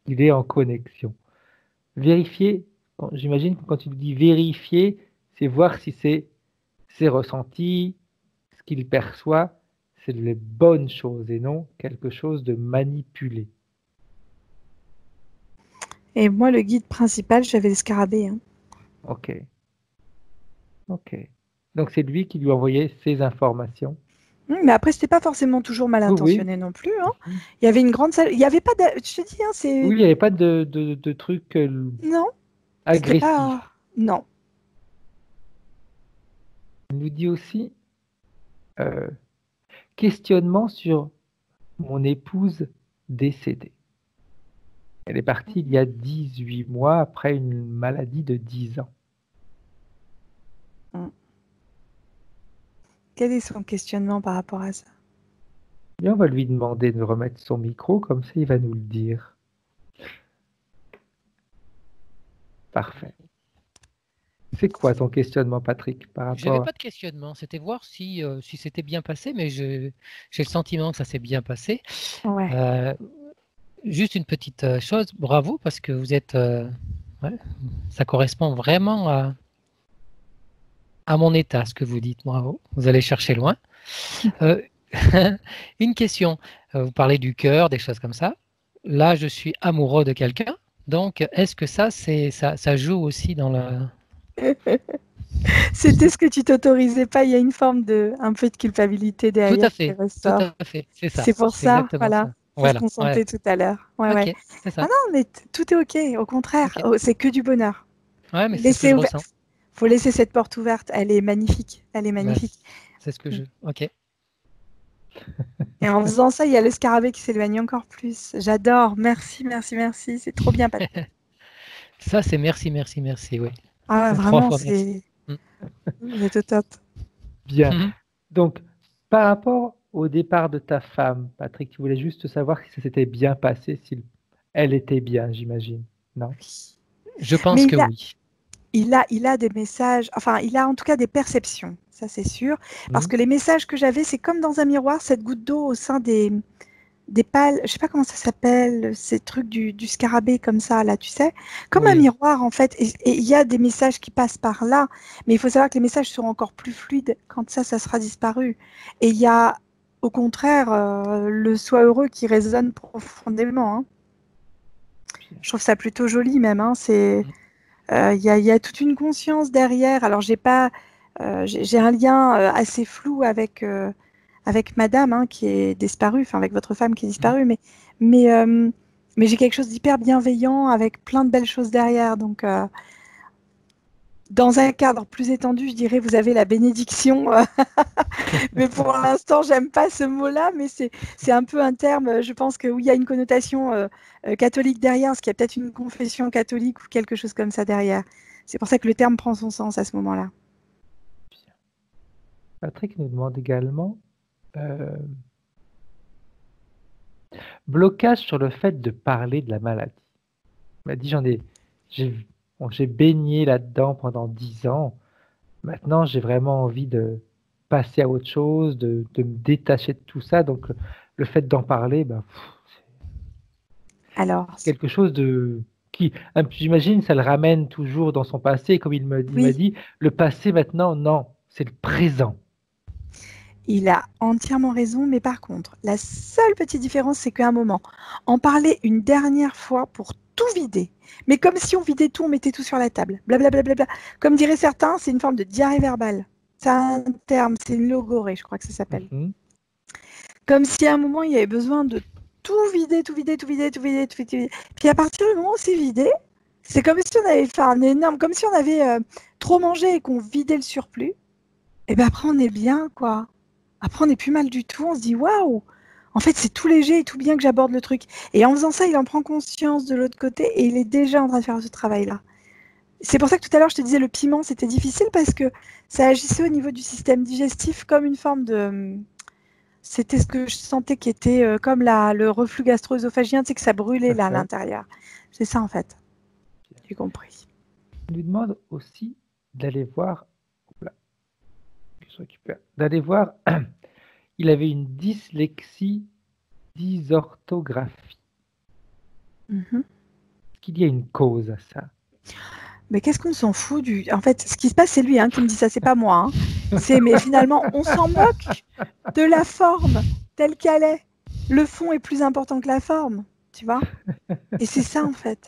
il est en connexion. Vérifier, j'imagine que quand tu nous dis vérifier, c'est voir si ses ressentis, ce qu'il perçoit, c'est les bonnes choses et non quelque chose de manipulé. Et moi, le guide principal, j'avais le scarabée. Hein. Ok. Ok. Donc c'est lui qui lui envoyait ces informations. Mais après, c'était pas forcément toujours mal Oui, intentionné oui. non plus. Hein. Il y avait une grande salle. Il y avait pas. Je te dis, hein, c'est. Oui, il n'y avait pas de trucs Non. C'était agressifs. pas. Non. Il nous dit aussi questionnement sur mon épouse décédée. Elle est partie il y a 18 mois après une maladie de 10 ans. Quel est son questionnement par rapport à ça? Et on va lui demander de remettre son micro, comme ça il va nous le dire. Parfait. C'est quoi ton questionnement, Patrick, par rapport J'avais pas de questionnement, c'était voir si c'était bien passé, mais j'ai le sentiment que ça s'est bien passé. Ouais. Juste une petite chose, bravo, parce que vous êtes, ça correspond vraiment à mon état, ce que vous dites, bravo, vous allez chercher loin. Une question, vous parlez du cœur, des choses comme ça. Là, je suis amoureux de quelqu'un, donc est-ce que ça joue aussi dans la... C'était ce que tu t'autorisais pas. Il y a une forme un peu de culpabilité Tout derrière à qui fait, ressort. c'est ça. C'est pour C'est ça, exactement voilà. ça. C'est Voilà, ce qu'on sentait ouais. tout à l'heure. Ouais, Ok, ouais. c'est ça. Ah non, mais tout est ok. Au contraire, Ok. oh, c'est que du bonheur. Ouais, mais c'est ce que je ressens. Faut laisser cette porte ouverte. Elle est magnifique. Elle est Bah, magnifique. c'est ce que je... Ok. Et en faisant ça, il y a le scarabée qui s'éloigne encore plus. J'adore. Merci, merci, merci. C'est trop bien, Patrick. Ça, c'est merci, merci, merci, oui. Ah, C'est 3 vraiment, fois merci. c'est au top. Bien. Mhm. Donc, par rapport au départ de ta femme, Patrick, tu voulais juste savoir si ça s'était bien passé, si elle était bien, j'imagine, non? Je pense Mais que oui. il a des messages, enfin, il a en tout cas des perceptions, ça c'est sûr. Parce que les messages que j'avais, c'est comme dans un miroir, cette goutte d'eau au sein des pales, je sais pas comment ça s'appelle, ces trucs du scarabée comme ça, là, tu sais. Comme un Oui. miroir, en fait. Et il y a des messages qui passent par là. Mais il faut savoir que les messages seront encore plus fluides quand ça sera disparu. Et il y a, au contraire, le soi heureux qui résonne profondément. Hein. Je trouve ça plutôt joli même. Hein. y a toute une conscience derrière. Alors, j'ai un lien assez flou avec madame qui est disparue, enfin avec votre femme qui est disparue, mais, euh, mais j'ai quelque chose d'hyper bienveillant avec plein de belles choses derrière. Donc, dans un cadre plus étendu, je dirais vous avez la bénédiction. Mais pour l'instant, j'aime pas ce mot-là, mais c'est un peu un terme, je pense que oui, il y a une connotation catholique derrière, parce qu'il y a peut-être une confession catholique ou quelque chose comme ça derrière. C'est pour ça que le terme prend son sens à ce moment-là. Patrick nous demande également euh, blocage sur le fait de parler de la maladie. Il m'a dit j'ai baigné là-dedans pendant 10 ans. Maintenant, j'ai vraiment envie de passer à autre chose, de me détacher de tout ça. Donc, le fait d'en parler, Alors, c'est quelque chose de qui, j'imagine, ça le ramène toujours dans son passé. Comme il m'a oui, dit, le passé maintenant, non, c'est le présent. il a entièrement raison, mais par contre, la seule petite différence, c'est qu'à un moment, en parler une dernière fois pour tout vider, mais comme si on vidait tout, on mettait tout sur la table, blablabla. Bla bla bla. Comme diraient certains, c'est une forme de diarrhée verbale. C'est un terme, c'est une logorée, je crois que ça s'appelle. Mhm. Comme si à un moment, il y avait besoin de tout vider, tout vider, tout vider, tout vider, tout vider. Puis à partir du moment où c'est vidé, c'est comme si on avait fait un énorme, comme si on avait trop mangé et qu'on vidait le surplus. Et bien après, on est bien, quoi. Après, on n'est plus mal du tout. On se dit, waouh, en fait, c'est tout léger et tout bien que j'aborde le truc. Et en faisant ça, il en prend conscience de l'autre côté et il est déjà en train de faire ce travail-là. C'est pour ça que tout à l'heure, je te disais, le piment, c'était difficile parce que ça agissait au niveau du système digestif comme une forme de. C'était ce que je sentais qui était comme le reflux gastro-œsophagien, tu sais, que ça brûlait là à Parfait. l'intérieur. C'est ça, en fait. J'ai compris. Il lui demande aussi d'aller voir, oula, que je récupère, d'aller voir, il avait une dyslexie dysorthographie. Mhm. Est-ce qu'il y a une cause à ça? Mais qu'est-ce qu'on s'en fout du. En fait, ce qui se passe, c'est lui qui me dit ça, c'est pas moi. Mais finalement, on s'en moque de la forme telle qu'elle est. Le fond est plus important que la forme, tu vois. Et c'est ça, en fait.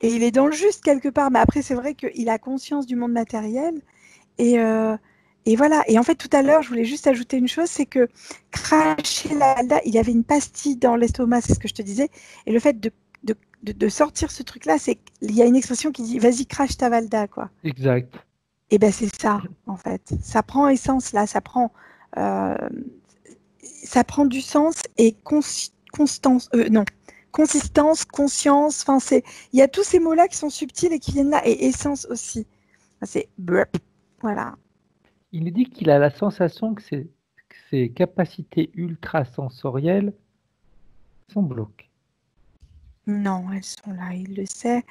Et il est dans le juste quelque part. Mais après, c'est vrai qu'il a conscience du monde matériel. Et, euh, et voilà. Et en fait, tout à l'heure, je voulais juste ajouter une chose, c'est que cracher la valda, il y avait une pastille dans l'estomac, c'est ce que je te disais. Et le fait de sortir ce truc-là, c'est qu'il y a une expression qui dit, vas-y, crache ta valda, quoi. Exact. Et ben c'est ça, en fait. Ça prend essence là, euh, ça prend du sens et constance, non, consistance, conscience. Enfin, il y a tous ces mots-là qui sont subtils et qui viennent là, et essence aussi. C'est blep, voilà. Il nous dit qu'il a la sensation que ses capacités ultrasensorielles sont bloquées. Non, elles sont là, il le sait.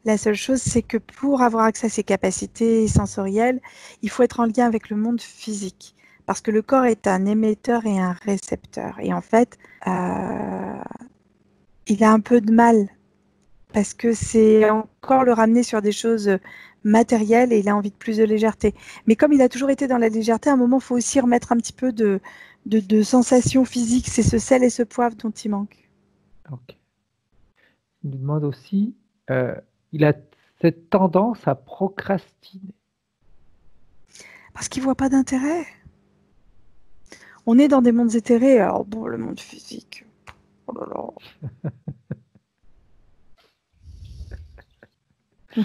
La seule chose, c'est que pour avoir accès à ces capacités sensorielles, il faut être en lien avec le monde physique. Parce que le corps est un émetteur et un récepteur. Et en fait, il a un peu de mal parce que c'est encore le ramener sur des choses matérielles et il a envie de plus de légèreté. Mais comme il a toujours été dans la légèreté, à un moment, il faut aussi remettre un petit peu de sensations physiques. C'est ce sel et ce poivre dont il manque. Ok. Il nous demande aussi, euh, il a cette tendance à procrastiner. Parce qu'il ne voit pas d'intérêt. On est dans des mondes éthérés, alors bon, le monde physique. Oh là là.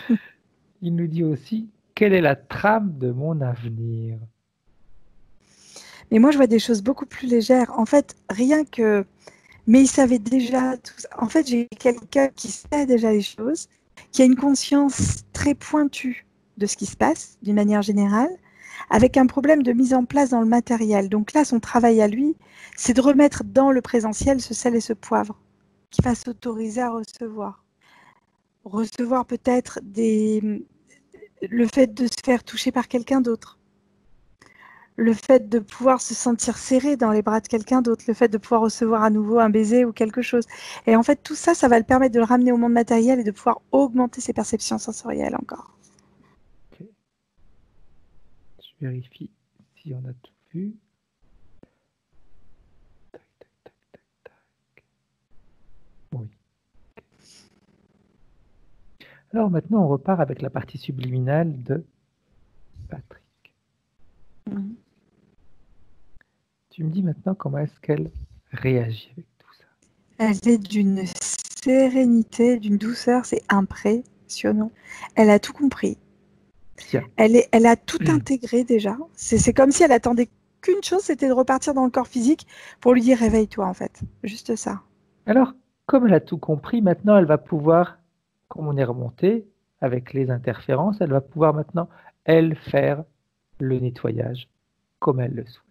Il nous dit aussi, quelle est la trame de mon avenir? Mais moi, je vois des choses beaucoup plus légères. En fait, rien que. Mais il savait déjà tout ça. En fait, j'ai quelqu'un qui sait déjà les choses, qui a une conscience très pointue de ce qui se passe, d'une manière générale, avec un problème de mise en place dans le matériel. Donc là, son travail à lui, c'est de remettre dans le présentiel ce sel et ce poivre, qui va s'autoriser à recevoir. Recevoir peut-être le fait de se faire toucher par quelqu'un d'autre, le fait de pouvoir se sentir serré dans les bras de quelqu'un d'autre, le fait de pouvoir recevoir à nouveau un baiser ou quelque chose. Et en fait, tout ça, ça va le permettre de le ramener au monde matériel et de pouvoir augmenter ses perceptions sensorielles encore. Ok. Je vérifie si on a tout vu. Tac, tac, tac, tac, tac. Oui. Alors maintenant, on repart avec la partie subliminale de Patrick. Mhm. Tu me dis maintenant comment est-ce qu'elle réagit avec tout ça. Elle est d'une sérénité, d'une douceur, c'est impressionnant. Elle a tout compris. Bien. Elle a tout intégré déjà. C'est comme si elle attendait qu'une chose, c'était de repartir dans le corps physique pour lui dire réveille-toi en fait. Juste ça. Alors, comme elle a tout compris, maintenant elle va pouvoir, comme on est remonté avec les interférences, elle va pouvoir maintenant, elle, faire le nettoyage comme elle le souhaite.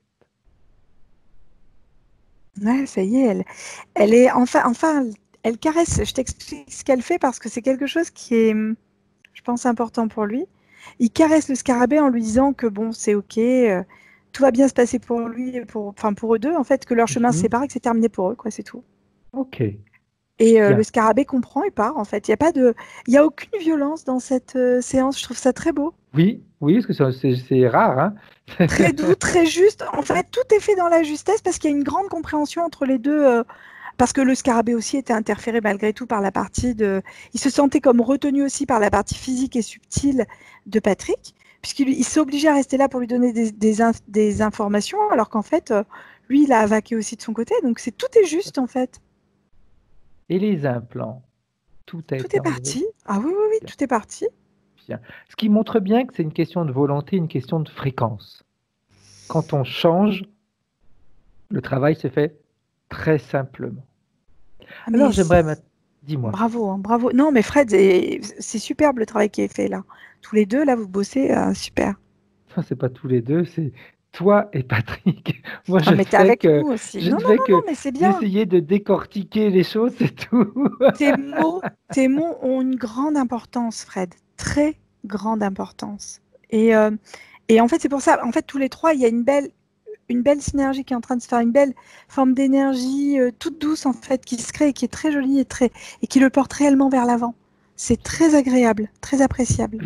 Ouais, ça y est, elle est enfin, elle caresse. Je t'explique ce qu'elle fait parce que c'est quelque chose qui est, je pense, important pour lui. Il caresse le scarabée en lui disant que bon, c'est ok, tout va bien se passer pour lui, enfin pour eux deux, en fait, que leur chemin se sépare et que c'est terminé pour eux, quoi, c'est tout. Ok, Et bien. le scarabée comprend et part, en fait. Il y a aucune violence dans cette séance. Je trouve ça très beau, Oui, oui, parce que c'est rare, hein. très doux, très juste. En fait, tout est fait dans la justesse parce qu'il y a une grande compréhension entre les deux. Parce que le scarabée aussi était interféré malgré tout par la partie de. Il se sentait comme retenu aussi par la partie physique et subtile de Patrick, puisqu'il s'est obligé à rester là pour lui donner des informations, alors qu'en fait, lui, il a vaqué aussi de son côté. Donc tout est juste en fait. Et les implants, tout a Tout été est enlevé. parti. Ah oui, oui, oui, Bien, tout est parti. bien. Ce qui montre bien que c'est une question de volonté, une question de fréquence. Quand on change, le travail se fait très simplement. Ah, Alors mais j'aimerais maintenant... Dis-moi. bravo, hein, bravo. Non, mais Fred, c'est superbe le travail qui est fait là. Tous les deux, là, vous bossez super. Ça, c'est pas tous les deux, c'est toi et Patrick. Moi, Ah, mais t'es avec nous aussi. je Non, ne non, fais non, non, que mais c'est bien. d'essayer de décortiquer les choses, c'est tout. Tes mots, tes mots ont une grande importance, Fred. Très grande importance. Et, euh, et en fait, c'est pour ça, en fait, tous les trois, il y a une belle synergie qui est en train de se faire, une belle forme d'énergie toute douce, en fait, qui se crée et qui est très jolie et qui le porte réellement vers l'avant. C'est très agréable, très appréciable.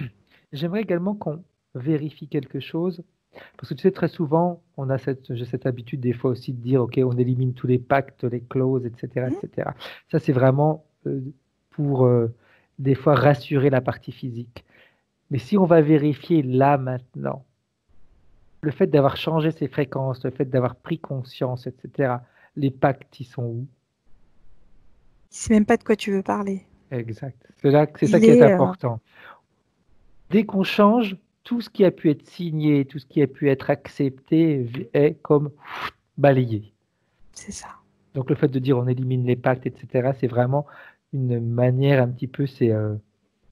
J'aimerais également qu'on vérifie quelque chose, parce que tu sais, très souvent, j'ai cette habitude des fois aussi de dire, OK, on élimine tous les pactes, les clauses, etc., Mhm. etc. Ça, c'est vraiment pour des fois rassurer la partie physique. Mais si on va vérifier là maintenant, le fait d'avoir changé ses fréquences, le fait d'avoir pris conscience, etc., les pactes, ils sont où? Il sait même pas de quoi tu veux parler. Exact. C'est ça Il qui est est, important. Dès qu'on change, tout ce qui a pu être signé, tout ce qui a pu être accepté est comme balayé. c'est ça. Donc le fait de dire on élimine les pactes, etc., c'est vraiment une manière un petit peu, c'est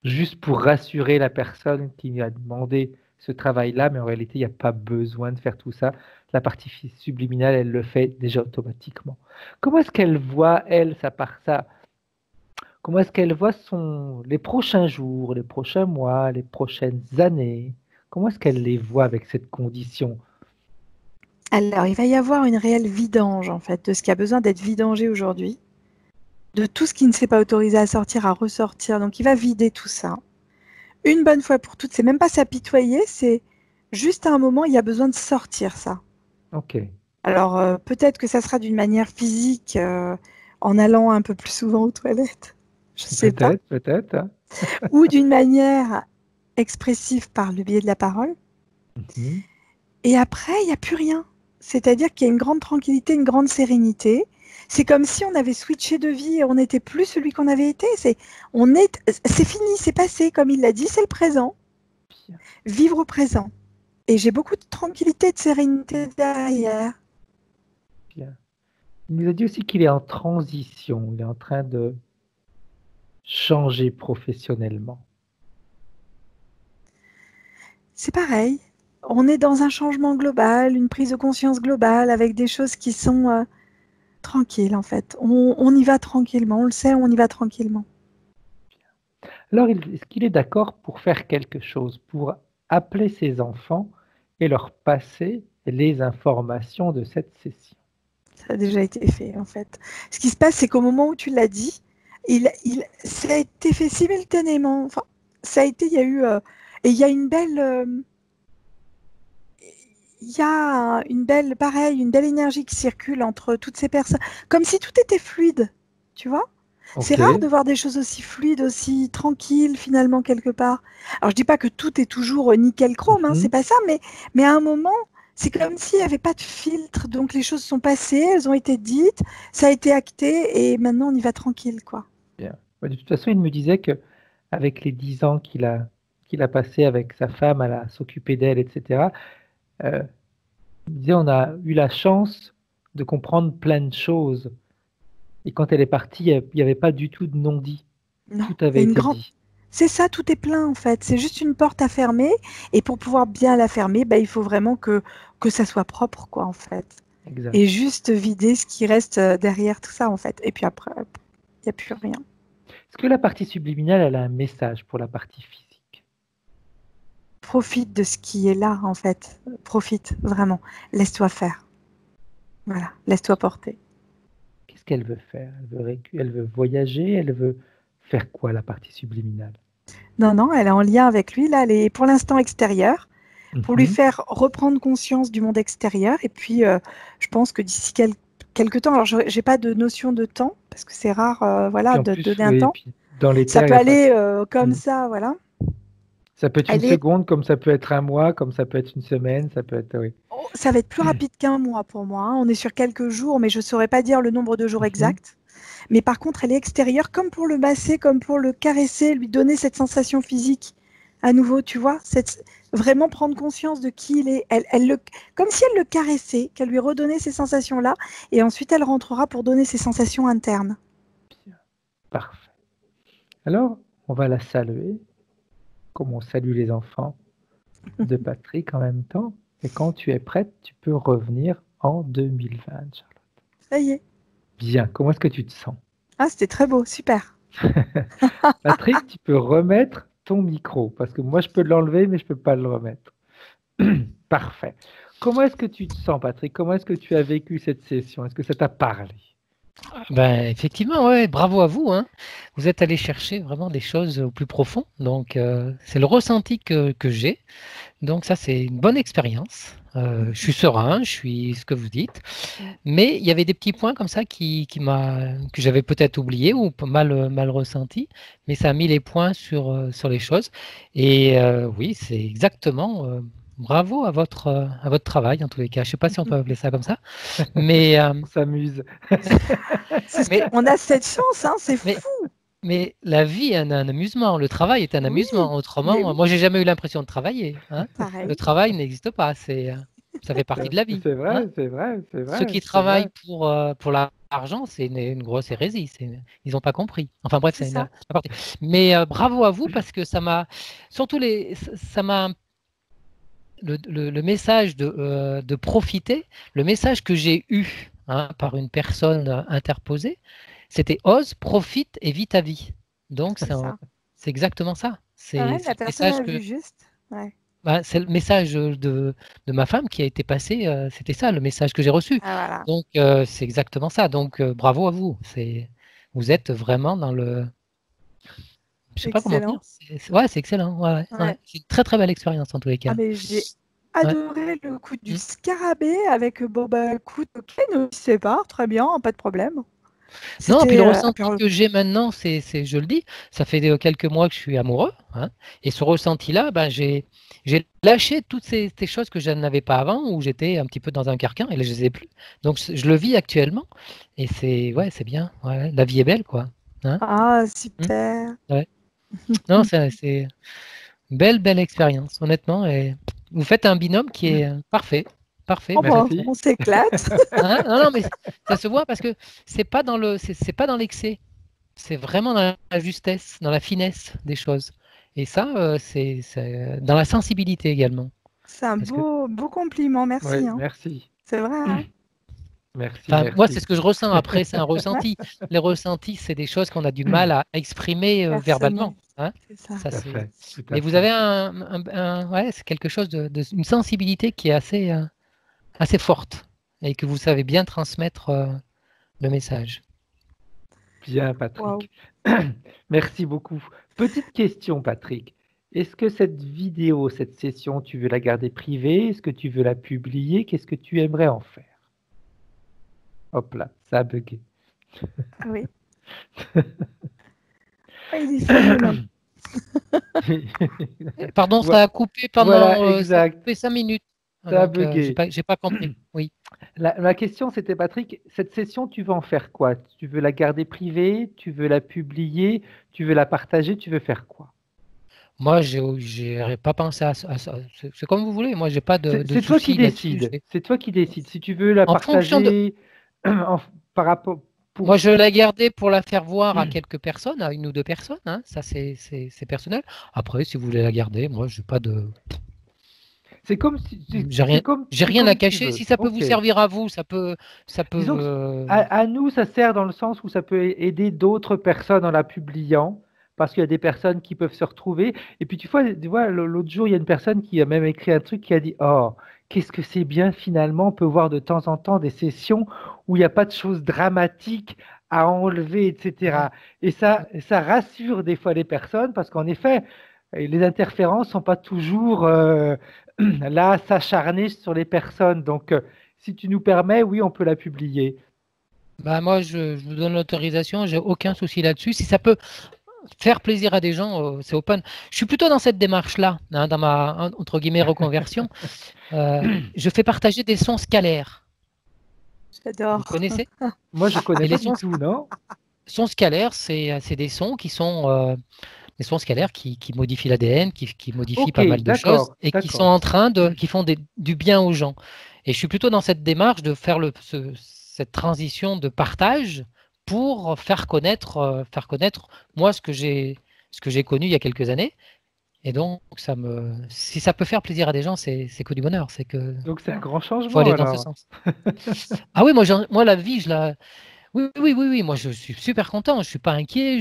juste pour rassurer la personne qui a demandé ce travail-là, mais en réalité, il n'y a pas besoin de faire tout ça. La partie subliminale, elle le fait déjà automatiquement. Comment est-ce qu'elle voit, elle, ça, comment est-ce qu'elle voit les prochains jours, les prochains mois, les prochaines années? Comment est-ce qu'elle les voit avec cette condition? Alors, il va y avoir une réelle vidange, en fait, de ce qui a besoin d'être vidangé aujourd'hui, de tout ce qui ne s'est pas autorisé à sortir, à ressortir. Donc, il va vider tout ça. Une bonne fois pour toutes, c'est même pas s'apitoyer, c'est juste à un moment, il y a besoin de sortir ça. Ok, Alors, peut-être que ça sera d'une manière physique, en allant un peu plus souvent aux toilettes, je sais pas, peut-être, peut-être, hein. ou d'une manière expressive par le biais de la parole. Mhm. Et après, il n'y a plus rien. C'est-à-dire qu'il y a une grande tranquillité, une grande sérénité. C'est comme si on avait switché de vie et on n'était plus celui qu'on avait été. C'est fini, c'est passé, comme il l'a dit, c'est le présent. Bien, Vivre au présent. Et j'ai beaucoup de tranquillité, de sérénité derrière. bien. Il nous a dit aussi qu'il est en transition, il est en train de changer professionnellement. C'est pareil. On est dans un changement global, une prise de conscience globale avec des choses qui sont tranquilles en fait. On y va tranquillement, on le sait, on y va tranquillement. Alors, est-ce qu'il est d'accord pour faire quelque chose, pour appeler ses enfants et leur passer les informations de cette session? Ça a déjà été fait en fait. Ce qui se passe, c'est qu'au moment où tu l'as dit, ça a été fait simultanément. Enfin, ça a été, il y a eu, et il y a une belle, pareil, une belle énergie qui circule entre toutes ces personnes, comme si tout était fluide, tu vois. C'est Ok. rare de voir des choses aussi fluides, aussi tranquilles finalement quelque part. Alors je dis pas que tout est toujours nickel chrome, hein, c'est Mhm. pas ça, mais à un moment, c'est comme s'il n'y avait pas de filtre, donc les choses sont passées, elles ont été dites, ça a été acté et maintenant on y va tranquille, quoi. Bien. Ouais, de toute façon, il me disait que avec les 10 ans qu'il a passé avec sa femme à s'occuper d'elle, etc., euh, il me disait on a eu la chance de comprendre plein de choses. Et quand elle est partie, il n'y avait pas du tout de non-dit. Non, Tout il y avait a une été grande. dit. C'est ça, tout est plein en fait. C'est juste une porte à fermer et pour pouvoir bien la fermer, bah, il faut vraiment que ça soit propre, quoi, en fait. Exact. Et juste vider ce qui reste derrière tout ça, en fait. Et puis après, il n'y a plus rien. Est-ce que la partie subliminale, elle a un message pour la partie physique? Profite de ce qui est là, en fait. Profite, vraiment. Laisse-toi faire. Voilà, laisse-toi porter. Qu'est-ce qu'elle veut faire? Elle veut voyager, elle veut faire quoi, la partie subliminale? Non, non, elle est en lien avec lui. Là, elle est pour l'instant extérieure, pour lui Mhm. faire reprendre conscience du monde extérieur. Et puis, je pense que d'ici quelques temps, alors je n'ai pas de notion de temps, parce que c'est rare Puis voilà, en de plus, donner un oui, temps. puis dans Ça l'éther, il peut n'y a pas. aller comme Mhm. ça, voilà. Ça peut être une Elle est, seconde, comme ça peut être un mois, comme ça peut être une semaine, ça peut être. Oui. oh, ça va être plus rapide qu'un mois pour moi, hein. On est sur quelques jours, mais je ne saurais pas dire le nombre de jours Mhm. exact. Mais par contre, elle est extérieure, comme pour le masser, comme pour le caresser, lui donner cette sensation physique. À nouveau, tu vois, vraiment prendre conscience de qui il est. Comme si elle le caressait, qu'elle lui redonnait ces sensations-là, et ensuite elle rentrera pour donner ses sensations internes. Bien. Parfait. Alors, on va la saluer, comme on salue les enfants de Patrick en même temps. Et quand tu es prête, tu peux revenir en 2020, Charlotte. Ça y est. Bien. Comment est-ce que tu te sens? Ah, c'était très beau, super. Patrick, tu peux remettre ton micro, parce que moi, je peux l'enlever, mais je ne peux pas le remettre. Parfait. Comment est-ce que tu te sens, Patrick? Comment est-ce que tu as vécu cette session? Est-ce que ça t'a parlé? Ben, effectivement, ouais, bravo à vous, hein. Vous êtes allé chercher vraiment des choses au plus profond. Donc, c'est le ressenti que j'ai. Donc, ça, c'est une bonne expérience. Je suis serein, je suis ce que vous dites. Mais il y avait des petits points comme ça que j'avais peut-être oublié ou mal ressenti. Mais ça a mis les points sur les choses. Et oui, c'est exactement. Bravo à votre travail, en tous les cas. Je ne sais pas si on peut appeler ça comme ça. Mais, On s'amuse. mais On a cette chance, hein, c'est Mais, fou. mais la vie est un amusement, le travail est un Oui, amusement. mais Autrement, oui, moi, j'ai jamais eu l'impression de travailler, hein. Le pareil. travail n'existe pas, ça fait partie de la vie, C'est hein. vrai, c'est vrai, c'est Ceux vrai, qui c'est travaillent vrai. pour l'argent, c'est une grosse hérésie. Ils n'ont pas compris. Enfin bref, C'est c'est une ça. aparté. Mais bravo à vous parce que ça m'a, surtout ça m'a le message de profiter, le message que j'ai eu, hein, par une personne interposée, c'était ose, profite et vis ta vie. Donc C'est ça. c'est exactement ça. Ouais, C'est la le personne message a vu juste. Ouais. c'est le message de ma femme qui a été passé. C'était ça le message que j'ai reçu. Ah, voilà. Donc c'est exactement ça. Donc bravo à vous. Vous êtes vraiment dans le, je sais pas comment dire. Excellent. Ouais, c'est excellent. Ouais, ouais, ouais. Ouais. C'est une très très belle expérience en tous les Ah, cas. mais j'ai Ouais. adoré le coup du Mm. scarabée avec bon bah écoute, ok, ne sais pas, très bien, pas de problème. Non, puis C'était le puis, ressenti que j'ai maintenant, je le dis, ça fait quelques mois que je suis amoureux, hein, et ce ressenti-là, ben, j'ai lâché toutes ces choses que je n'avais pas avant, où j'étais un petit peu dans un carcan, et là, je les ai plus. Donc, je le vis actuellement, et ouais, c'est bien. Ouais, la vie est belle, quoi. Hein. ah Mm. super. Ouais. Non, c'est une belle expérience, honnêtement, et vous faites un binôme qui est parfait. Parfait, Oh vous faites. bah Merci. on s'éclate. Hein. Non, non, mais ça se voit parce que c'est pas dans l'excès. C'est vraiment dans la justesse, dans la finesse des choses. Et ça, c'est dans la sensibilité également. C'est un Parce que, beau compliment, Oui, merci, hein. merci. C'est vrai, hein. Merci, enfin, moi, c'est merci. ce que je ressens. Après, c'est un ressenti. Les ressentis, c'est des choses qu'on a du mal à exprimer Personnel, verbalement. Hein. c'est ça. Ça, Tout à fait, tout à Mais vous fait. avez ouais, c'est quelque chose une sensibilité qui est assez forte et que vous savez bien transmettre le message. Bien, Waouh. Patrick. Merci beaucoup. Petite question, Patrick. Est-ce que cette vidéo, cette session, tu veux la garder privée? Est-ce que tu veux la publier? Qu'est-ce que tu aimerais en faire? Hop là, ça a bugué. Ah oui. Ah, il est fabuleux. Pardon, Voi- ça a coupé Voilà, pendant ça a exact. coupé 5 minutes. Ça a Donc, bugué. j'ai pas compris. Oui. Ma question, c'était, Patrick, cette session, tu veux en faire quoi? Tu veux la garder privée? Tu veux la publier? Tu veux la partager? Tu veux faire quoi? Moi, j'ai pas pensé à ça. C'est comme vous voulez. Moi, j'ai pas de C'est toi qui souci là-dessus. décides. C'est toi qui décides. Si tu veux la En fonction de, partager par rapport moi, pour. je l'ai gardé pour la faire voir à quelques personnes, à une ou deux personnes. Hein. Ça, c'est personnel. Après, si vous voulez la garder, moi, j'ai pas de, C'est comme si j'ai c'est rien à comme tu cacher. veux. Si ça peut vous Ok. servir à vous, ça peut. Disons que à nous, ça sert dans le sens où ça peut aider d'autres personnes en la publiant, parce qu'il y a des personnes qui peuvent se retrouver. Et puis tu vois, l'autre jour, il y a une personne qui a même écrit un truc qui a dit, oh, qu'est-ce que c'est bien finalement, on peut voir de temps en temps des sessions où il n'y a pas de choses dramatiques à enlever, etc. Et ça rassure des fois les personnes, parce qu'en effet, les interférences sont pas toujours là à s'acharner sur les personnes. Donc, si tu nous permets, oui, on peut la publier. Bah, moi, je vous donne l'autorisation. J'ai aucun souci là-dessus. Si ça peut faire plaisir à des gens, c'est open. Je suis plutôt dans cette démarche-là, hein, dans ma entre guillemets reconversion. Je fais partager des sons scalaires. Vous J'adore. connaissez? Moi, je connais Et pas les du tout, non? sons scalaires, c'est des sons qui sont des sons scalaires qui modifient l'ADN, qui modifient Ok, pas mal de choses d'accord, et qui sont d'accord. en train qui font du bien aux gens. Et je suis plutôt dans cette démarche de faire cette transition de partage pour faire connaître moi ce que j'ai connu il y a quelques années. Et donc, si ça peut faire plaisir à des gens, c'est que du bonheur. C'est que Donc, c'est un grand faut changement aller dans ce alors. sens. Ah oui, moi la vie, oui, oui, oui, oui, moi je suis super content, je suis pas inquiet,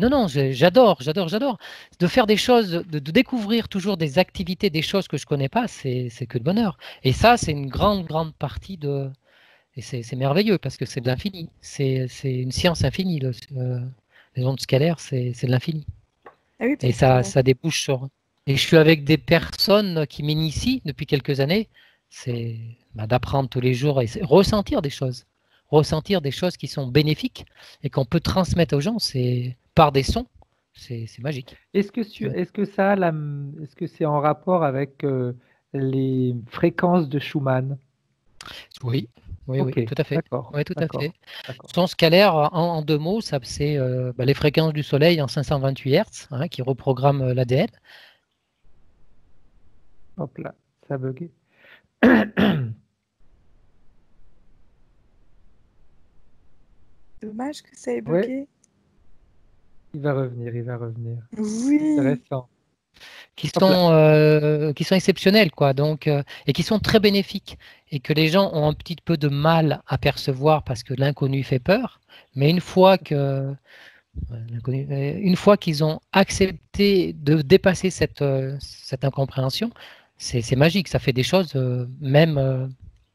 non, non, j'adore. De faire des choses, de découvrir toujours des activités, des choses que je connais pas, c'est que de bonheur. Et ça, c'est une grande partie et c'est merveilleux parce que c'est de l'infini. C'est une science infinie, les ondes scalaires, c'est de l'infini. Ah oui, Et parce que ça débouche sur. Et je suis avec des personnes qui m'initient depuis quelques années. C'est d'apprendre tous les jours et ressentir des choses. Ressentir des choses qui sont bénéfiques et qu'on peut transmettre aux gens. C'est par des sons. C'est magique. Est-ce que est-ce que c'est en rapport avec les fréquences de Schumann? Oui, oui, oui, Ok, tout à fait. d'accord, Oui, tout à fait. d'accord, d'accord. Son scalaire, en deux mots, c'est les fréquences du Soleil en 528 Hz, hein, qui reprogramment l'ADN. Hop là, ça a bugué. dommage que ça ait Ouais, bugué. il va revenir, il va revenir. Oui. Intéressant. qui Hop là. sont, qui sont exceptionnels, quoi, donc, et qui sont très bénéfiques, et que les gens ont un petit peu de mal à percevoir parce que l'inconnu fait peur, mais une fois qu'ils ont accepté de dépasser cette incompréhension, c'est magique, ça fait des choses même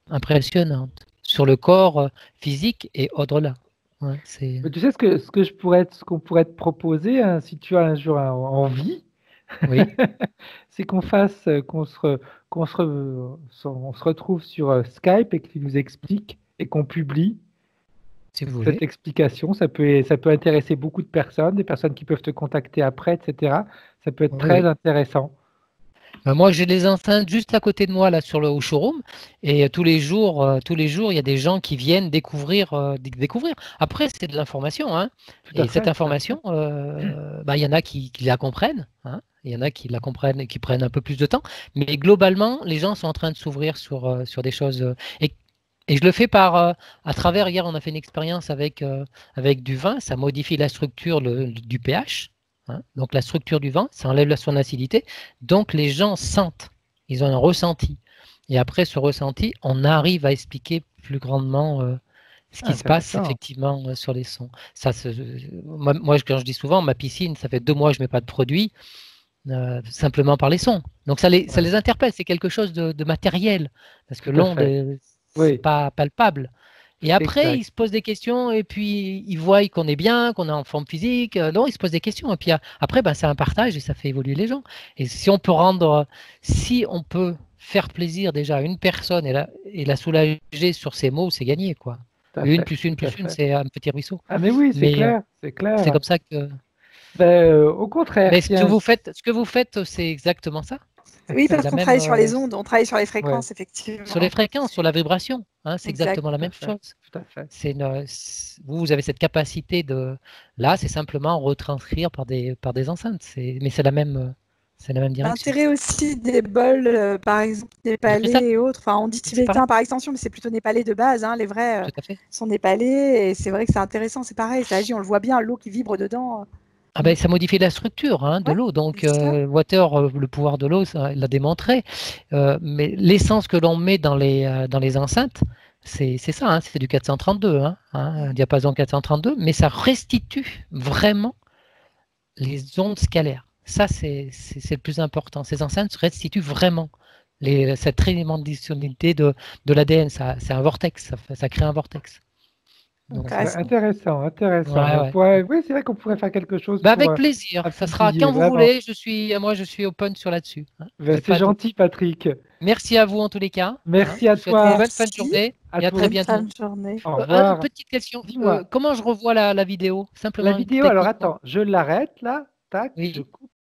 impressionnantes sur le corps physique et au-delà. Ouais, Mais tu sais ce qu'on pourrait te proposer, hein, si tu as un jour envie, oui, c'est qu'on fasse, on se retrouve sur Skype et que tu nous expliques et qu'on publie si vous cette voulez. explication. Ça peut intéresser beaucoup de personnes, des personnes qui peuvent te contacter après, etc. Ça peut être Oui, très oui. intéressant. Moi, j'ai les enceintes juste à côté de moi, là, au showroom. Et tous les jours, il y a des gens qui viennent découvrir. Après, c'est de l'information, hein. Tout à Et cette fait, tout à fait. information, il y en a qui la comprennent, hein. Il y en a qui la comprennent et qui prennent un peu plus de temps. Mais globalement, les gens sont en train de s'ouvrir sur des choses. Et je le fais à travers, hier, on a fait une expérience avec du vin. Ça modifie la structure du pH. Hein. Donc la structure du vin, ça enlève son acidité. Donc les gens sentent, ils ont un ressenti. Et après ce ressenti, on arrive à expliquer plus grandement ce qui se passe Intéressant. effectivement sur les sons. Moi, quand je dis souvent, ma piscine, ça fait 2 mois que je ne mets pas de produit, simplement par les sons. Donc ça Ouais, les interpelle, c'est quelque chose de matériel, parce que tout à l'onde, fait. c'est Oui, pas palpable. Et après, exact. ils se posent des questions et puis ils voient qu'on est bien, qu'on est en forme physique. Non, ils se posent des questions. Et puis après, ben, c'est un partage et ça fait évoluer les gens. Et si on peut faire plaisir déjà à une personne et la soulager sur ses mots, c'est gagné, quoi. à Une fait, plus une tout à plus une, fait. c'est un petit ruisseau. Ah, mais oui, c'est Mais clair, c'est c'est clair. comme ça que. Au contraire, Mais tiens, ce que vous faites, c'est exactement ça. Oui, C'est parce la qu'on même travaille sur les ondes, on travaille sur les ouais, fréquences, sur les effectivement. fréquences, sur la vibration. Hein, c'est Exact. exactement la tout à même fait, chose. tout à fait. Vous avez cette capacité de. Là, c'est simplement retranscrire par des enceintes. Mais c'est la même direction. L'intérêt aussi des bols, par exemple, Du cristal, népalais et autres, enfin on dit c'est pareil. tibétain par extension, mais c'est plutôt népalais de base, hein, les vrais Tout à fait. sont népalais, et c'est vrai que c'est intéressant, c'est pareil, ça agit, on le voit bien, l'eau qui vibre dedans. Ah ben, ça modifie la structure hein, de Ouais, l'eau. Donc, c'est ça. Water, le pouvoir de l'eau, ça, il l'a démontré. Mais l'essence que l'on met dans les enceintes, c'est ça, hein, c'est du 432, un diapason 432, mais ça restitue vraiment les ondes scalaires. Ça, c'est le plus important. Ces enceintes restituent vraiment cette tridimensionnalité de l'ADN. C'est un vortex, ça crée un vortex. Donc, Intéressant. Intéressant, intéressant. ouais, ouais. Oui, c'est vrai qu'on pourrait faire quelque chose Bah, pour avec plaisir. Ça sera publier, quand vous vraiment. voulez. Moi, je suis open sur là-dessus. Hein. J'ai C'est pas de... gentil, Patrick. Merci à vous en tous les cas. Hein. Merci Je à vous souhaite une toi. bonne fin de Merci, journée À et à toi très bonne aussi. fin bientôt. de journée. Au revoir. Petite question. Dis-moi. Comment je revois la vidéo? La Simplement vidéo, alors techniquement. attends, je l'arrête là. Tac, je Oui. coupe.